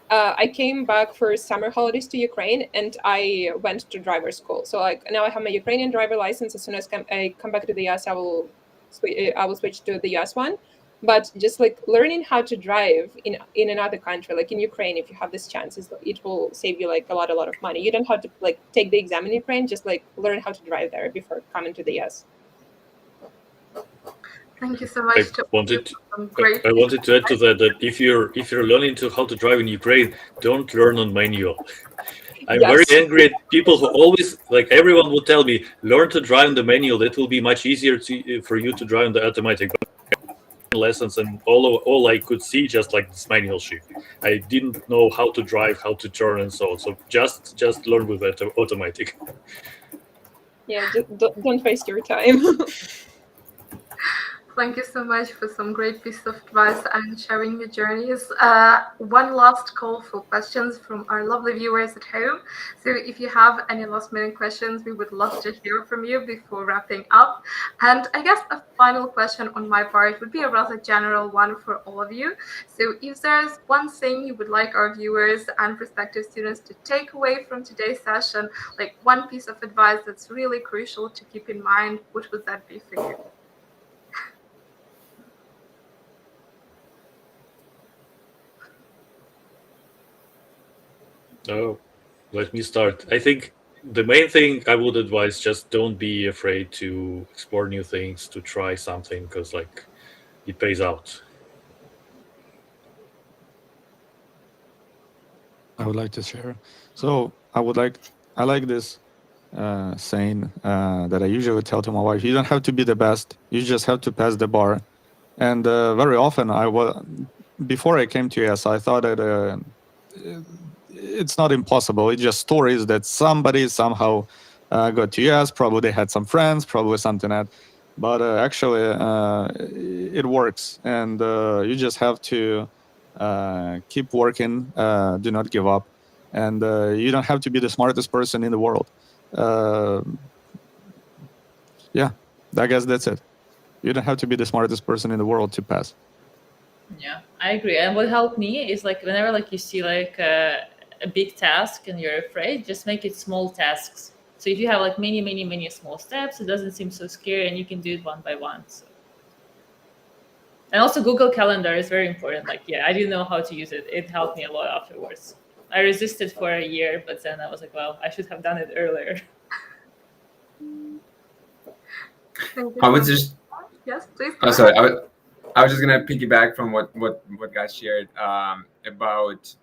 I came back for summer holidays to Ukraine and I went to driver school. So now I have my Ukrainian driver license. As soon as I come back to the US, I will switch to the US one. But just learning how to drive in another country, like in Ukraine, if you have this chance, it will save you a lot of money. You don't have to take the exam in Ukraine, just learn how to drive there before coming to the US. Thank you so much. I wanted to add to that if you're learning how to drive in Ukraine, don't learn on manual. I'm very angry at people who always everyone would tell me learn to drive on the manual. That will be much easier for you to drive on the automatic. But lessons and all I could see just this manual sheet. I didn't know how to drive, how to turn, and so on. So just learn with that automatic. Yeah, don't waste your time. Thank you so much for some great piece of advice and sharing your journeys. One last call for questions from our lovely viewers at home. So if you have any last minute questions, we would love to hear from you before wrapping up. And I guess a final question on my part would be a rather general one for all of you. So if there's one thing you would like our viewers and prospective students to take away from today's session, one piece of advice that's really crucial to keep in mind, what would that be for you? Oh, let me start. I think the main thing I would advise, just don't be afraid to explore new things, to try something, because it pays out. I would like to share. So I like this saying that I usually tell to my wife: you don't have to be the best, you just have to pass the bar. And very often before I came to US, I thought that it's not impossible. It's just stories that somebody somehow got to US. Probably they had some friends, probably something like that. But actually, it works, and you just have to keep working. Do not give up, and you don't have to be the smartest person in the world. Yeah, I guess that's it. You don't have to be the smartest person in the world to pass. Yeah, I agree. And what helped me is whenever you see a big task and you're afraid, just make it small tasks. So if you have many small steps, it doesn't seem so scary and you can do it one by one. So. And also Google Calendar is very important. I didn't know how to use it. It helped me a lot afterwards. I resisted for a year, but then I was well, I should have done it earlier. I was just Yes, please. Oh, sorry. I was just gonna piggyback from what guys shared about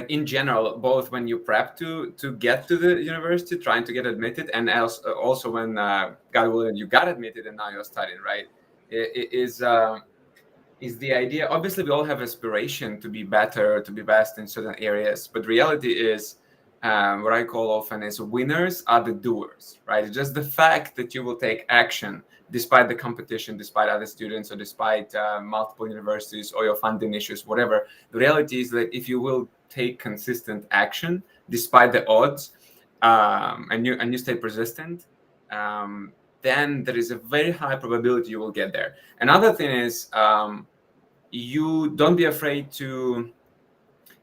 in general, both when you prep to get to the university, trying to get admitted, and also when God willing you got admitted and now you're studying, right? Is the idea. Obviously, we all have aspiration to be better, to be best in certain areas, but reality is what I call often is winners are the doers, right? It's just the fact that you will take action despite the competition, despite other students, or despite multiple universities or your funding issues, whatever. The reality is that if you will take consistent action despite the odds, and you stay persistent, then there is a very high probability you will get there. Another thing is you don't be afraid to.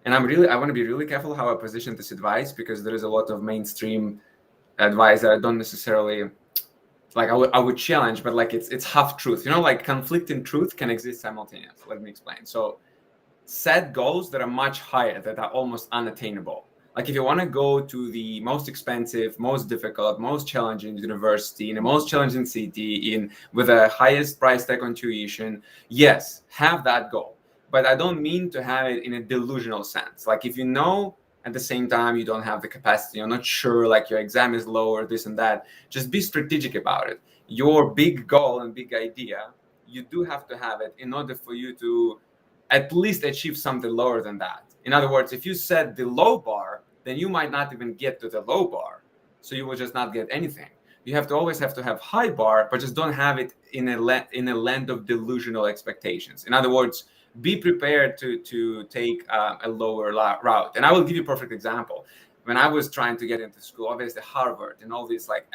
And I want to be really careful how I position this advice, because there is a lot of mainstream advice that I don't necessarily I would challenge, but it's half truth. Conflicting truth can exist simultaneously. Let me explain. So set goals that are much higher, that are almost unattainable. If you want to go to the most expensive, most difficult, most challenging university in the most challenging city with the highest price tag on tuition, yes, have that goal. But I don't mean to have it in a delusional sense. If you know At the same time, you don't have the capacity, you're not sure, like your exam is low or this and that. Just be strategic about it. Your big goal and big idea, you do have to have it in order for you to at least achieve something lower than that. In other words, if you set the low bar, then you might not even get to the low bar. So you will just not get anything. You have to always have to have high bar, but just don't have it in a land of delusional expectations. In other words, be prepared to take a lower route. And I will give you a perfect example. When I was trying to get into school, obviously Harvard and all these, like,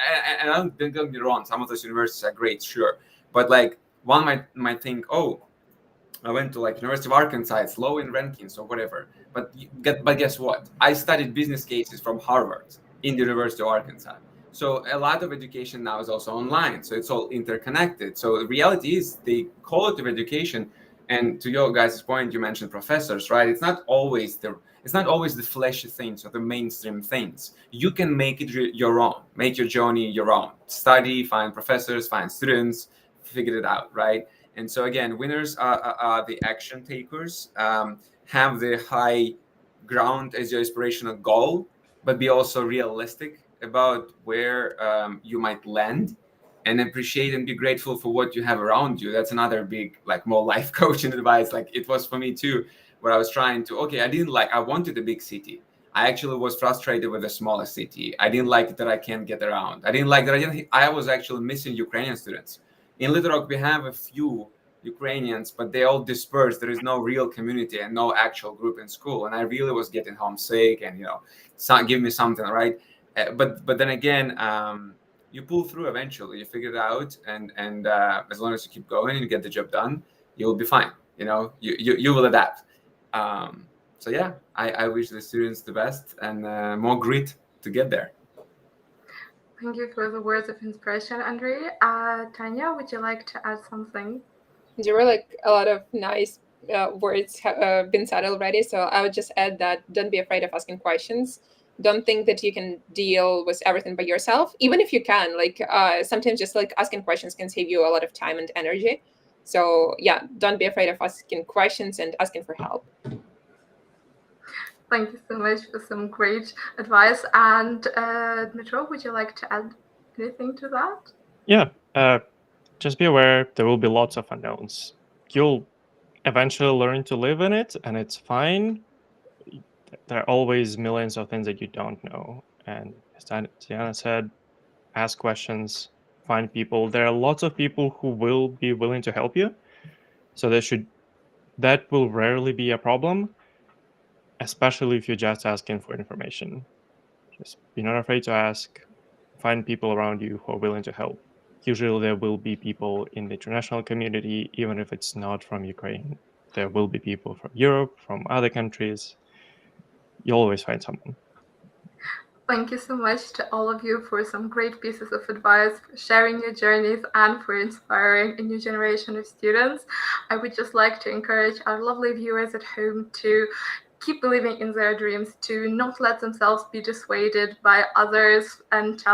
and don't get me wrong, some of those universities are great, sure. But like one might think, oh, I went to like University of Arkansas, it's low in rankings or whatever. But guess what? I studied business cases from Harvard in the University of Arkansas. So a lot of education now is also online. So it's all interconnected. So the reality is the quality of education, and to your guys' point, you mentioned professors, right? It's not always the flashy things or the mainstream things. You can make it your own, make your journey your own. Study, find professors, find students, figure it out, right? And so again, winners are the action takers, have the high ground as your inspirational goal, but be also realistic about where you might land, and appreciate and be grateful for what you have around you. That's another big, like, more life coaching advice. Like it was for me too, where I was trying to, I wanted a big city. I actually was frustrated with a smaller city. I didn't like that I can't get around. I didn't like that I was actually missing Ukrainian students. In Little Rock, we have a few Ukrainians, but they all dispersed. There is no real community and no actual group in school. And I really was getting homesick, and give me something, right? But then again, you pull through eventually. You figure it out, and as long as you keep going and you get the job done, you'll be fine. You will adapt. So yeah, I wish the students the best and more grit to get there. Thank you for the words of inspiration, Andrei. Tanya, would you like to add something? There were like a lot of nice words have been said already. So I would just add that don't be afraid of asking questions. Don't think that you can deal with everything by yourself, even if you can. Like sometimes just like asking questions can save you a lot of time and energy. So yeah, don't be afraid of asking questions and asking for help. Thank you so much for some great advice. And Dmitro, would you like to add anything to that? Yeah, just be aware there will be lots of unknowns. You'll eventually learn to live in it, and it's fine. There are always millions of things that you don't know. And as Diana said, ask questions, find people. There are lots of people who will be willing to help you. So that will rarely be a problem, especially if you're just asking for information. Just be not afraid to ask. Find people around you who are willing to help. Usually there will be people in the international community, even if it's not from Ukraine. There will be people from Europe, from other countries. You'll always find someone. Thank you so much to all of you for some great pieces of advice, for sharing your journeys, and for inspiring a new generation of students. I would just like to encourage our lovely viewers at home to keep believing in their dreams, to not let themselves be dissuaded by others and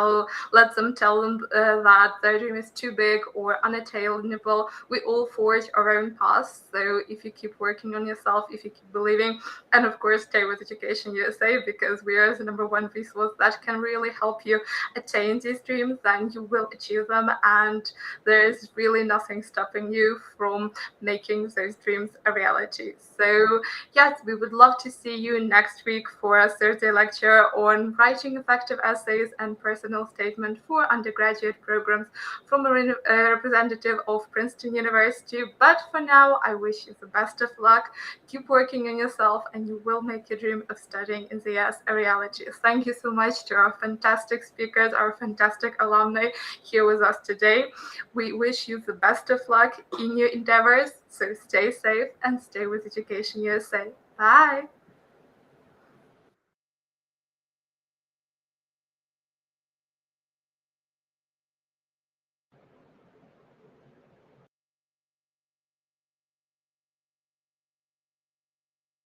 let them tell them that their dream is too big or unattainable. We all forge our own paths. So if you keep working on yourself, if you keep believing, and of course stay with EducationUSA, because we are the #1 resource that can really help you attain these dreams, then you will achieve them, and there is really nothing stopping you from making those dreams a reality. So yes, we would love to see you next week for a Thursday lecture on writing effective essays and personal statement for undergraduate programs from a representative of Princeton University. But for now, I wish you the best of luck. Keep working on yourself, and you will make your dream of studying in the US a reality. Thank you so much to our fantastic speakers, our fantastic alumni here with us today. We wish you the best of luck in your endeavors. So stay safe and stay with EducationUSA. Bye.